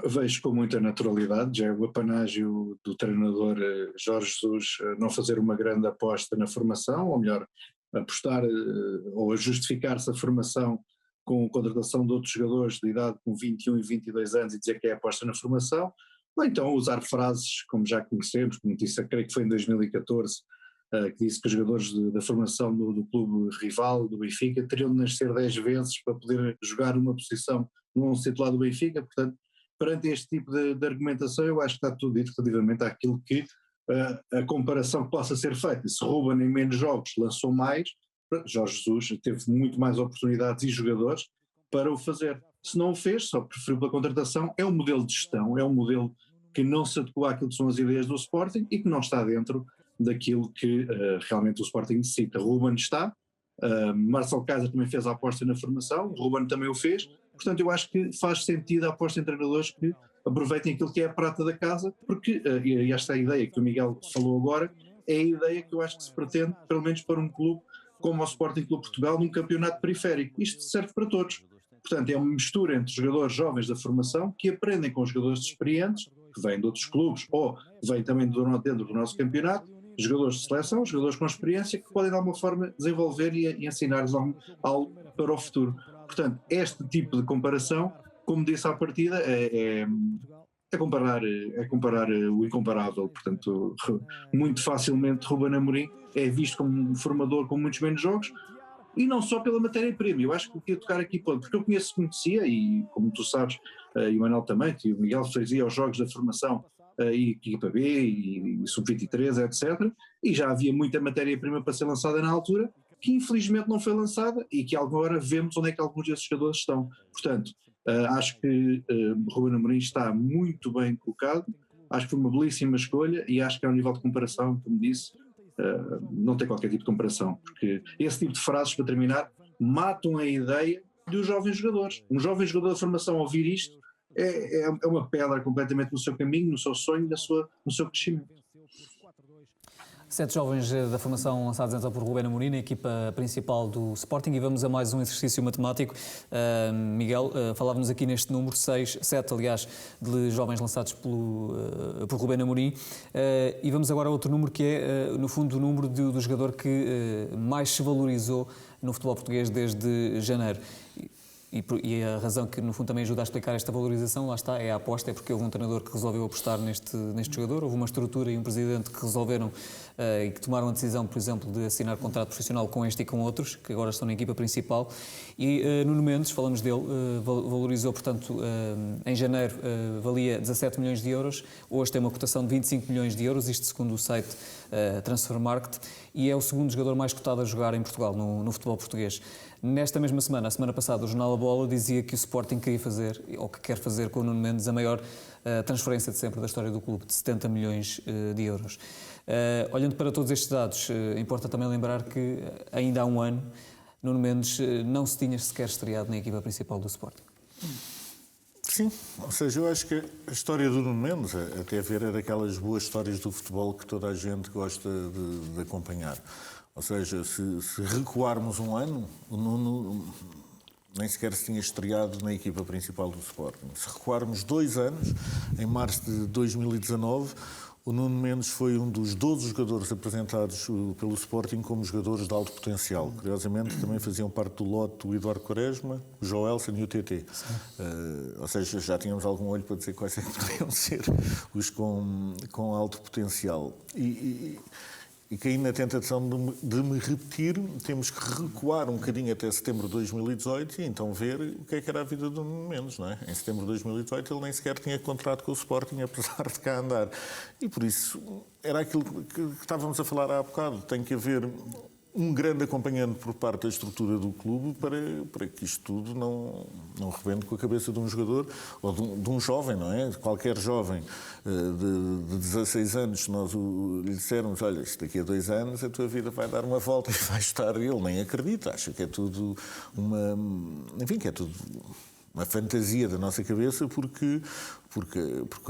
Vejo com muita naturalidade. Já é o apanágio do treinador Jorge Jesus não fazer uma grande aposta na formação, ou melhor, apostar ou justificar-se a formação com a contratação de outros jogadores de idade com 21 e 22 anos e dizer que é aposta na formação, ou então usar frases como já conhecemos, como disse, creio que foi em 2014, que disse que os jogadores da formação do clube rival, do Benfica, teriam de nascer 10 vezes para poder jogar uma posição no 11 titular do Benfica. Portanto, perante este tipo de argumentação, eu acho que está tudo dito relativamente àquilo que a comparação que possa ser feita. Se Ruben em menos jogos lançou mais, Jorge Jesus teve muito mais oportunidades e jogadores para o fazer. Se não o fez, só preferiu pela contratação, é um modelo de gestão, é um modelo que não se adequa àquilo que são as ideias do Sporting e que não está dentro daquilo que realmente o Sporting necessita. Ruben está, Marcelo Kaiser também fez a aposta na formação, Ruben também o fez, portanto eu acho que faz sentido a aposta em treinadores que aproveitem aquilo que é a prata da casa, porque e esta é a ideia que o Miguel falou agora, é a ideia que eu acho que se pretende, pelo menos para um clube como o Sporting Clube Portugal, num campeonato periférico. Isto serve para todos. Portanto, é uma mistura entre jogadores jovens da formação que aprendem com jogadores experientes, que vêm de outros clubes ou vêm também dentro do nosso campeonato, jogadores de seleção, jogadores com experiência que podem de alguma forma desenvolver e ensinar-lhes algo para o futuro. Portanto, este tipo de comparação, como disse à partida, é comparar o incomparável. Portanto, muito facilmente Ruben Amorim é visto como um formador com muitos menos jogos, e não só pela matéria-prima. Eu acho que queria tocar aqui, porque eu conhecia, e como tu sabes, e o Manuel também, que o Miguel fazia os jogos da formação e equipa B e sub-23, etc. E já havia muita matéria-prima para ser lançada na altura, que infelizmente não foi lançada e que agora vemos onde é que alguns desses jogadores estão. Portanto, acho que Ruben Amorim está muito bem colocado, acho que foi uma belíssima escolha e acho que ao nível de comparação, como disse, não tem qualquer tipo de comparação, porque esse tipo de frases, para terminar, matam a ideia dos jovens jogadores. Um jovem jogador de formação ouvir isto é uma pedra completamente no seu caminho, no seu sonho, no seu crescimento. 7 jovens da formação lançados então por Ruben Amorim, na equipa principal do Sporting, e vamos a mais um exercício matemático. Miguel, falávamos aqui neste número, 7 aliás, de jovens lançados por Ruben Amorim, e vamos agora a outro número que é, no fundo, o número do jogador que mais se valorizou no futebol português desde janeiro. E a razão que, no fundo, também ajuda a explicar esta valorização, lá está, é a aposta, é porque houve um treinador que resolveu apostar neste jogador, houve uma estrutura e um presidente que resolveram e que tomaram a decisão, por exemplo, de assinar contrato profissional com este e com outros, que agora estão na equipa principal. E Nuno Mendes, falamos dele, valorizou, portanto, em janeiro valia 17 milhões de euros, hoje tem uma cotação de 25 milhões de euros, isto segundo o site Transfermarkt, e é o segundo jogador mais cotado a jogar em Portugal, no futebol português. Nesta mesma semana, a semana passada, o jornal A Bola dizia que o Sporting queria fazer, ou que quer fazer com o Nuno Mendes, a maior transferência de sempre da história do clube, de 70 milhões de euros. Olhando para todos estes dados, importa também lembrar que ainda há um ano Nuno Mendes não se tinha sequer estreado na equipa principal do Sporting. Sim, ou seja, eu acho que a história do Nuno Mendes, até a ver, é daquelas boas histórias do futebol que toda a gente gosta de acompanhar. Ou seja, se recuarmos um ano, o Nuno nem sequer se tinha estreado na equipa principal do Sporting. Se recuarmos 2 anos, em março de 2019, o Nuno Mendes foi um dos 12 jogadores apresentados pelo Sporting como jogadores de alto potencial. Curiosamente, também faziam parte do lote o Eduardo Quaresma, o Joelson e o TT. Ou seja, já tínhamos algum olho para dizer quais é que poderiam ser os com alto potencial. E caí na tentação de me repetir, temos que recuar um bocadinho até setembro de 2018 e então ver o que era a vida do Nuno Mendes, não é? Em setembro de 2018 ele nem sequer tinha contrato com o Sporting, apesar de cá andar. E por isso era aquilo que estávamos a falar há bocado, tem que haver um grande acompanhamento por parte da estrutura do clube para que isto tudo não rebente com a cabeça de um jogador ou de um jovem, não é? Qualquer jovem de 16 anos, se nós lhe dissermos, olha, isto daqui a 2 anos a tua vida vai dar uma volta e vai estar, ele nem acredita, acha que é tudo que é tudo uma fantasia da nossa cabeça, porque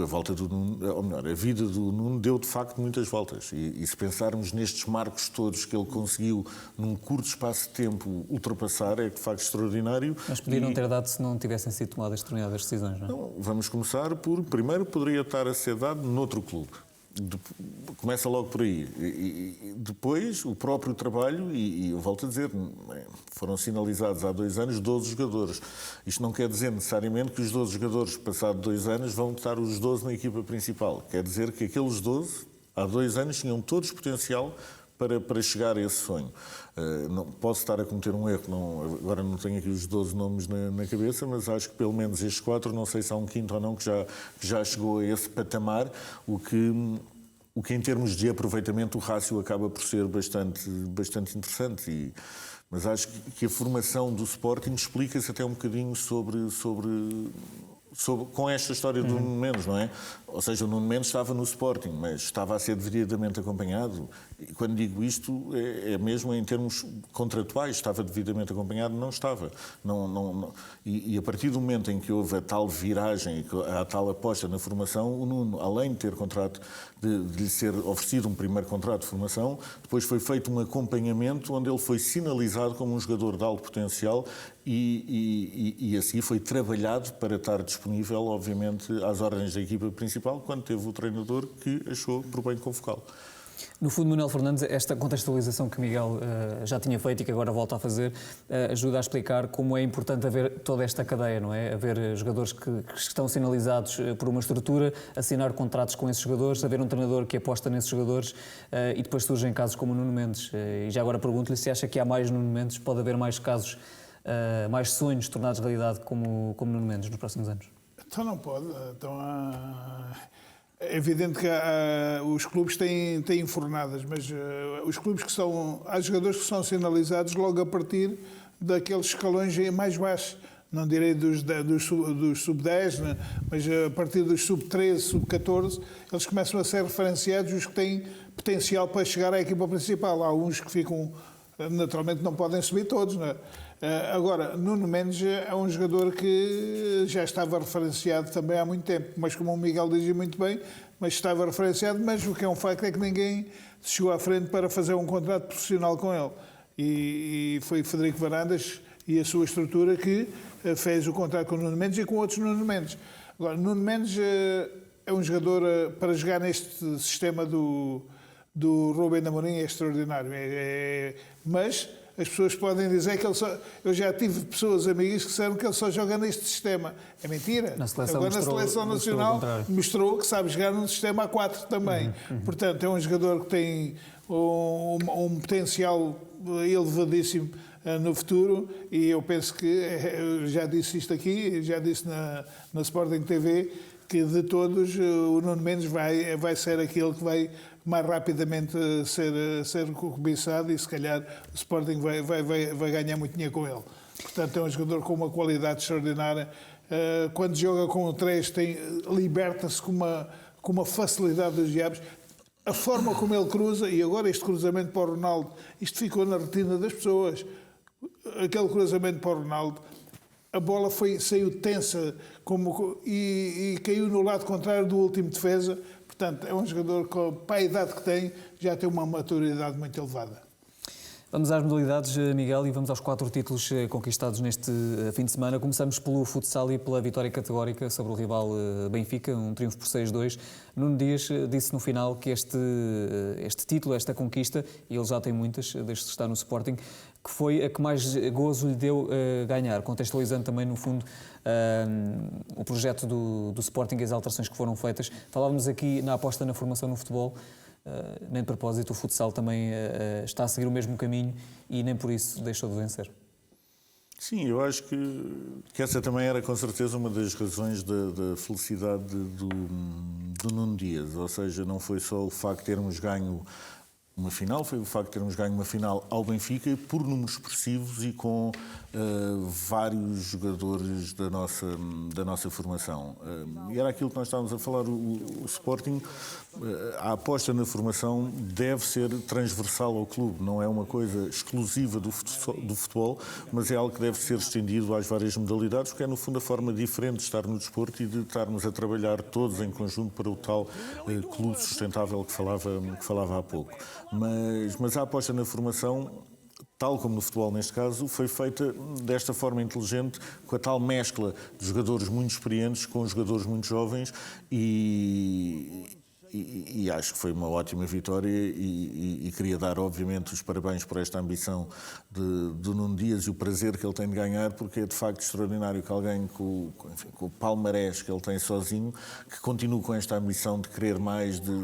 a volta do Nuno, ou melhor, a vida do Nuno deu de facto muitas voltas. E se pensarmos nestes marcos todos que ele conseguiu num curto espaço de tempo ultrapassar, é de facto extraordinário. Mas podiam ter dado se não tivessem sido tomadas determinadas decisões, não é? Não, vamos começar por, primeiro, poderia estar a ser dado noutro clube. Começa logo por aí. E depois, o próprio trabalho, e eu volto a dizer, foram sinalizados há 2 anos 12 jogadores. Isto não quer dizer necessariamente que os 12 jogadores, passado 2 anos, vão estar os 12 na equipa principal. Quer dizer que aqueles 12, há 2 anos, tinham todos potencial para chegar a esse sonho. Não, posso estar a cometer um erro, agora não tenho aqui os 12 nomes na cabeça, mas acho que pelo menos estes 4, não sei se há um quinto ou não, que já chegou a esse patamar, o que em termos de aproveitamento o rácio acaba por ser bastante interessante. Mas acho que a formação do Sporting explica-se até um bocadinho com esta história do Nuno Mendes, não é? Ou seja, o Nuno Mendes estava no Sporting, mas estava a ser devidamente acompanhado. E quando digo isto, é mesmo em termos contratuais, estava devidamente acompanhado, não estava. E a partir do momento em que houve a tal viragem, a tal aposta na formação, o Nuno, além de ter contrato, de lhe ser oferecido um primeiro contrato de formação, depois foi feito um acompanhamento onde ele foi sinalizado como um jogador de alto potencial e a seguir foi trabalhado para estar disponível, obviamente, às ordens da equipa principal, quando teve o treinador que achou por bem convocá-lo. No fundo, Manuel Fernandes, esta contextualização que Miguel já tinha feito e que agora volta a fazer, ajuda a explicar como é importante haver toda esta cadeia, não é? Haver jogadores que estão sinalizados por uma estrutura, assinar contratos com esses jogadores, haver um treinador que aposta nesses jogadores e depois surgem casos como o Nuno Mendes. E já agora pergunto-lhe se acha que há mais Nuno Mendes, pode haver mais casos, mais sonhos tornados realidade como Nuno Mendes nos próximos anos? Então não pode. Então, é evidente que os clubes têm fornadas, mas os clubes há jogadores que são sinalizados logo a partir daqueles escalões mais baixos. Não direi dos sub-10, né? Mas a partir dos sub-13, sub-14, eles começam a ser referenciados os que têm potencial para chegar à equipa principal. Há uns que ficam, naturalmente não podem subir todos, né? Agora, Nuno Mendes é um jogador que já estava referenciado também há muito tempo, mas como o Miguel dizia muito bem, mas estava referenciado, mas o que é um facto é que ninguém chegou à frente para fazer um contrato profissional com ele. E foi Frederico Varandas e a sua estrutura que fez o contrato com o Nuno Mendes e com outros Nuno Mendes. Agora, Nuno Mendes é um jogador para jogar neste sistema do Rubén Amorim é extraordinário, mas as pessoas podem dizer que ele só... Eu já tive pessoas amigas que disseram que ele só joga neste sistema. É mentira. Agora na Seleção Nacional mostrou que sabe jogar num sistema A4 também. Portanto, é um jogador que tem um potencial elevadíssimo no futuro e eu penso que, eu já disse isto aqui, já disse na Sporting TV, que de todos o Nuno Mendes vai ser aquele que vai mais rapidamente ser cobiçado e se calhar o Sporting vai ganhar muito dinheiro com ele. Portanto, é um jogador com uma qualidade extraordinária. Quando joga com o 3, liberta-se com uma facilidade dos diabos. A forma como ele cruza, e agora este cruzamento para o Ronaldo, isto ficou na retina das pessoas. Aquele cruzamento para o Ronaldo, a bola saiu tensa e caiu no lado contrário do último defesa. Portanto, é um jogador que, para a idade que tem, já tem uma maturidade muito elevada. Vamos às modalidades, Miguel, e vamos aos 4 títulos conquistados neste fim de semana. Começamos pelo futsal e pela vitória categórica sobre o rival Benfica, um triunfo por 6-2. Nuno Dias disse no final que este título, esta conquista, e ele já tem muitas desde que está no Sporting, que foi a que mais gozo lhe deu ganhar, contextualizando também, no fundo, o projeto do Sporting e as alterações que foram feitas. Falávamos aqui na aposta na formação no futebol. Nem de propósito, o futsal também está a seguir o mesmo caminho e nem por isso deixou de vencer. Sim, eu acho que essa também era com certeza uma das razões da felicidade do Nuno Dias. Ou seja, não foi só o facto de termos ganho uma final, foi o facto de termos ganho uma final ao Benfica por números expressivos e com vários jogadores da nossa formação. E era aquilo que nós estávamos a falar, o Sporting, a aposta na formação deve ser transversal ao clube, não é uma coisa exclusiva do futebol, mas é algo que deve ser estendido às várias modalidades, porque é no fundo a forma diferente de estar no desporto e de estarmos a trabalhar todos em conjunto para o tal clube sustentável que falava há pouco. Mas a aposta na formação, tal como no futebol neste caso, foi feita desta forma inteligente, com a tal mescla de jogadores muito experientes com jogadores muito jovens e acho que foi uma ótima vitória e queria dar obviamente os parabéns por esta ambição do Nuno Dias e o prazer que ele tem de ganhar, porque é de facto extraordinário que alguém com o palmarés que ele tem sozinho, que continue com esta ambição de querer mais, de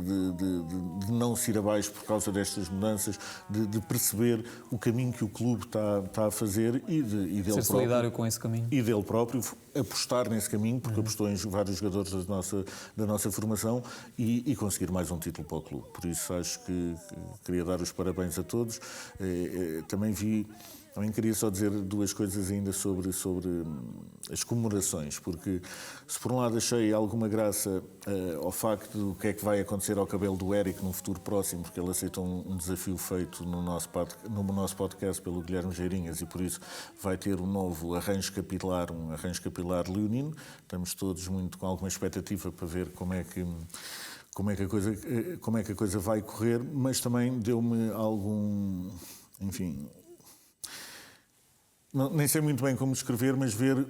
não se ir abaixo por causa destas mudanças, de perceber o caminho que o clube está a fazer e dele ser solidário com esse caminho. E dele próprio apostar nesse caminho, porque apostou em vários jogadores da nossa formação e conseguir mais um título para o clube. Por isso acho que queria dar os parabéns a todos. Também queria só dizer duas coisas ainda sobre as comemorações, porque se por um lado achei alguma graça ao facto do que é que vai acontecer ao cabelo do Érico no futuro próximo, porque ele aceitou um desafio feito no nosso podcast pelo Guilherme Geirinhas e por isso vai ter um novo arranjo capilar leonino. Estamos todos com alguma expectativa para ver como é que a coisa vai correr, mas também deu-me algum, enfim, nem sei muito bem como descrever, mas ver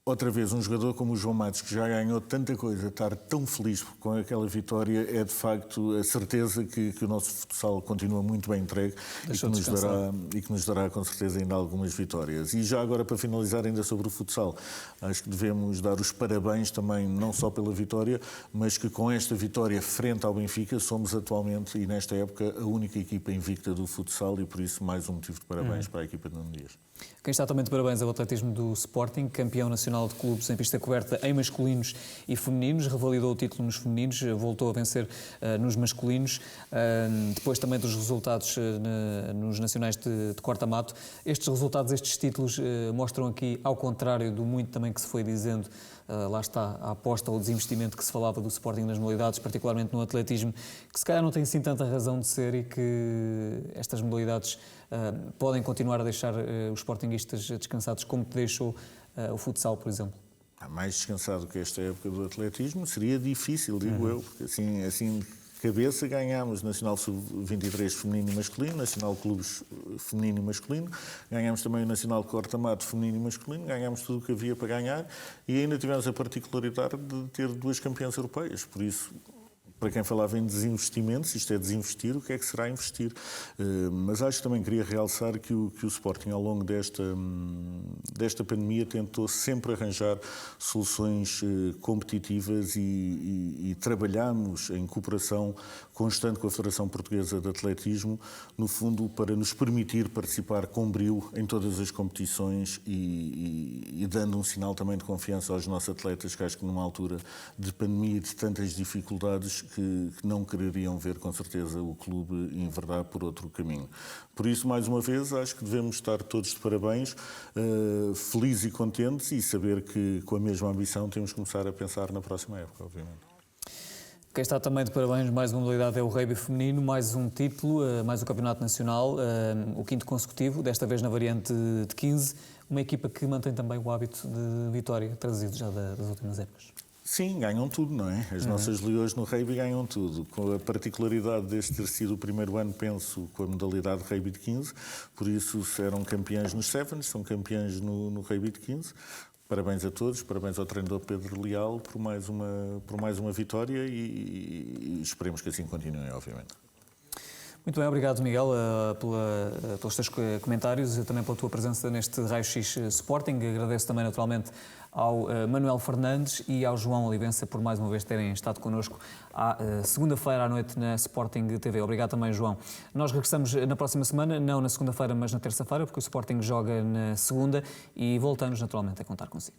outra vez um jogador como o João Matos, que já ganhou tanta coisa, estar tão feliz com aquela vitória, é de facto a certeza que o nosso futsal continua muito bem entregue e que nos dará com certeza ainda algumas vitórias. E já agora, para finalizar ainda sobre o futsal, acho que devemos dar os parabéns também, não só pela vitória, mas que com esta vitória frente ao Benfica somos atualmente e nesta época a única equipa invicta do futsal e por isso mais um motivo de parabéns para a equipa de Nuno Dias. Quem está também de parabéns é o atletismo do Sporting, campeão nacional de clubes em pista coberta em masculinos e femininos, revalidou o título nos femininos, voltou a vencer nos masculinos, depois também dos resultados nos nacionais de corta-mato. Estes resultados, estes títulos mostram aqui, ao contrário do muito também que se foi dizendo, lá está a aposta ou o desinvestimento que se falava do Sporting nas modalidades, particularmente no atletismo, que se calhar não tem assim tanta razão de ser e que estas modalidades podem continuar a deixar os sportinguistas descansados como te deixou o futsal, por exemplo. Mais descansado que esta época do atletismo seria difícil, digo eu, porque assim de cabeça ganhámos Nacional Sub-23 feminino e masculino, Nacional Clubes feminino e masculino, ganhámos também o Nacional Corta-Mato feminino e masculino, ganhámos tudo o que havia para ganhar e ainda tivemos a particularidade de ter 2 campeãs europeias, por isso, para quem falava em desinvestimentos, isto é desinvestir, o que é que será investir? Mas acho que também queria realçar que o Sporting, ao longo desta pandemia, tentou sempre arranjar soluções competitivas e trabalhamos em cooperação constante com a Federação Portuguesa de Atletismo, no fundo, para nos permitir participar com brio em todas as competições e dando um sinal também de confiança aos nossos atletas, que acho que numa altura de pandemia e de tantas dificuldades, que não quereriam ver, com certeza, o clube enverdar por outro caminho. Por isso, mais uma vez, acho que devemos estar todos de parabéns, felizes e contentes, e saber que, com a mesma ambição, temos que começar a pensar na próxima época, obviamente. Quem está também de parabéns, mais uma modalidade, é o rugby feminino, mais um título, mais o Campeonato Nacional, o 5º consecutivo, desta vez na variante de 15, uma equipa que mantém também o hábito de vitória, trazido já das últimas épocas. Sim, ganham tudo, não é? As nossas leões no rugby ganham tudo. Com a particularidade deste ter sido o primeiro ano, penso, com a modalidade de rugby de 15, por isso eram campeãs nos Sevens, são campeãs no rugby de 15. Parabéns a todos, parabéns ao treinador Pedro Leal por mais uma vitória e esperemos que assim continuem, obviamente. Muito bem, obrigado Miguel pelos teus comentários e também pela tua presença neste Raio-X Sporting. Agradeço também naturalmente ao Manuel Fernandes e ao João Olivença por mais uma vez terem estado connosco à segunda-feira à noite na Sporting TV. Obrigado também, João. Nós regressamos na próxima semana, não na segunda-feira, mas na terça-feira, porque o Sporting joga na segunda e voltamos naturalmente a contar consigo.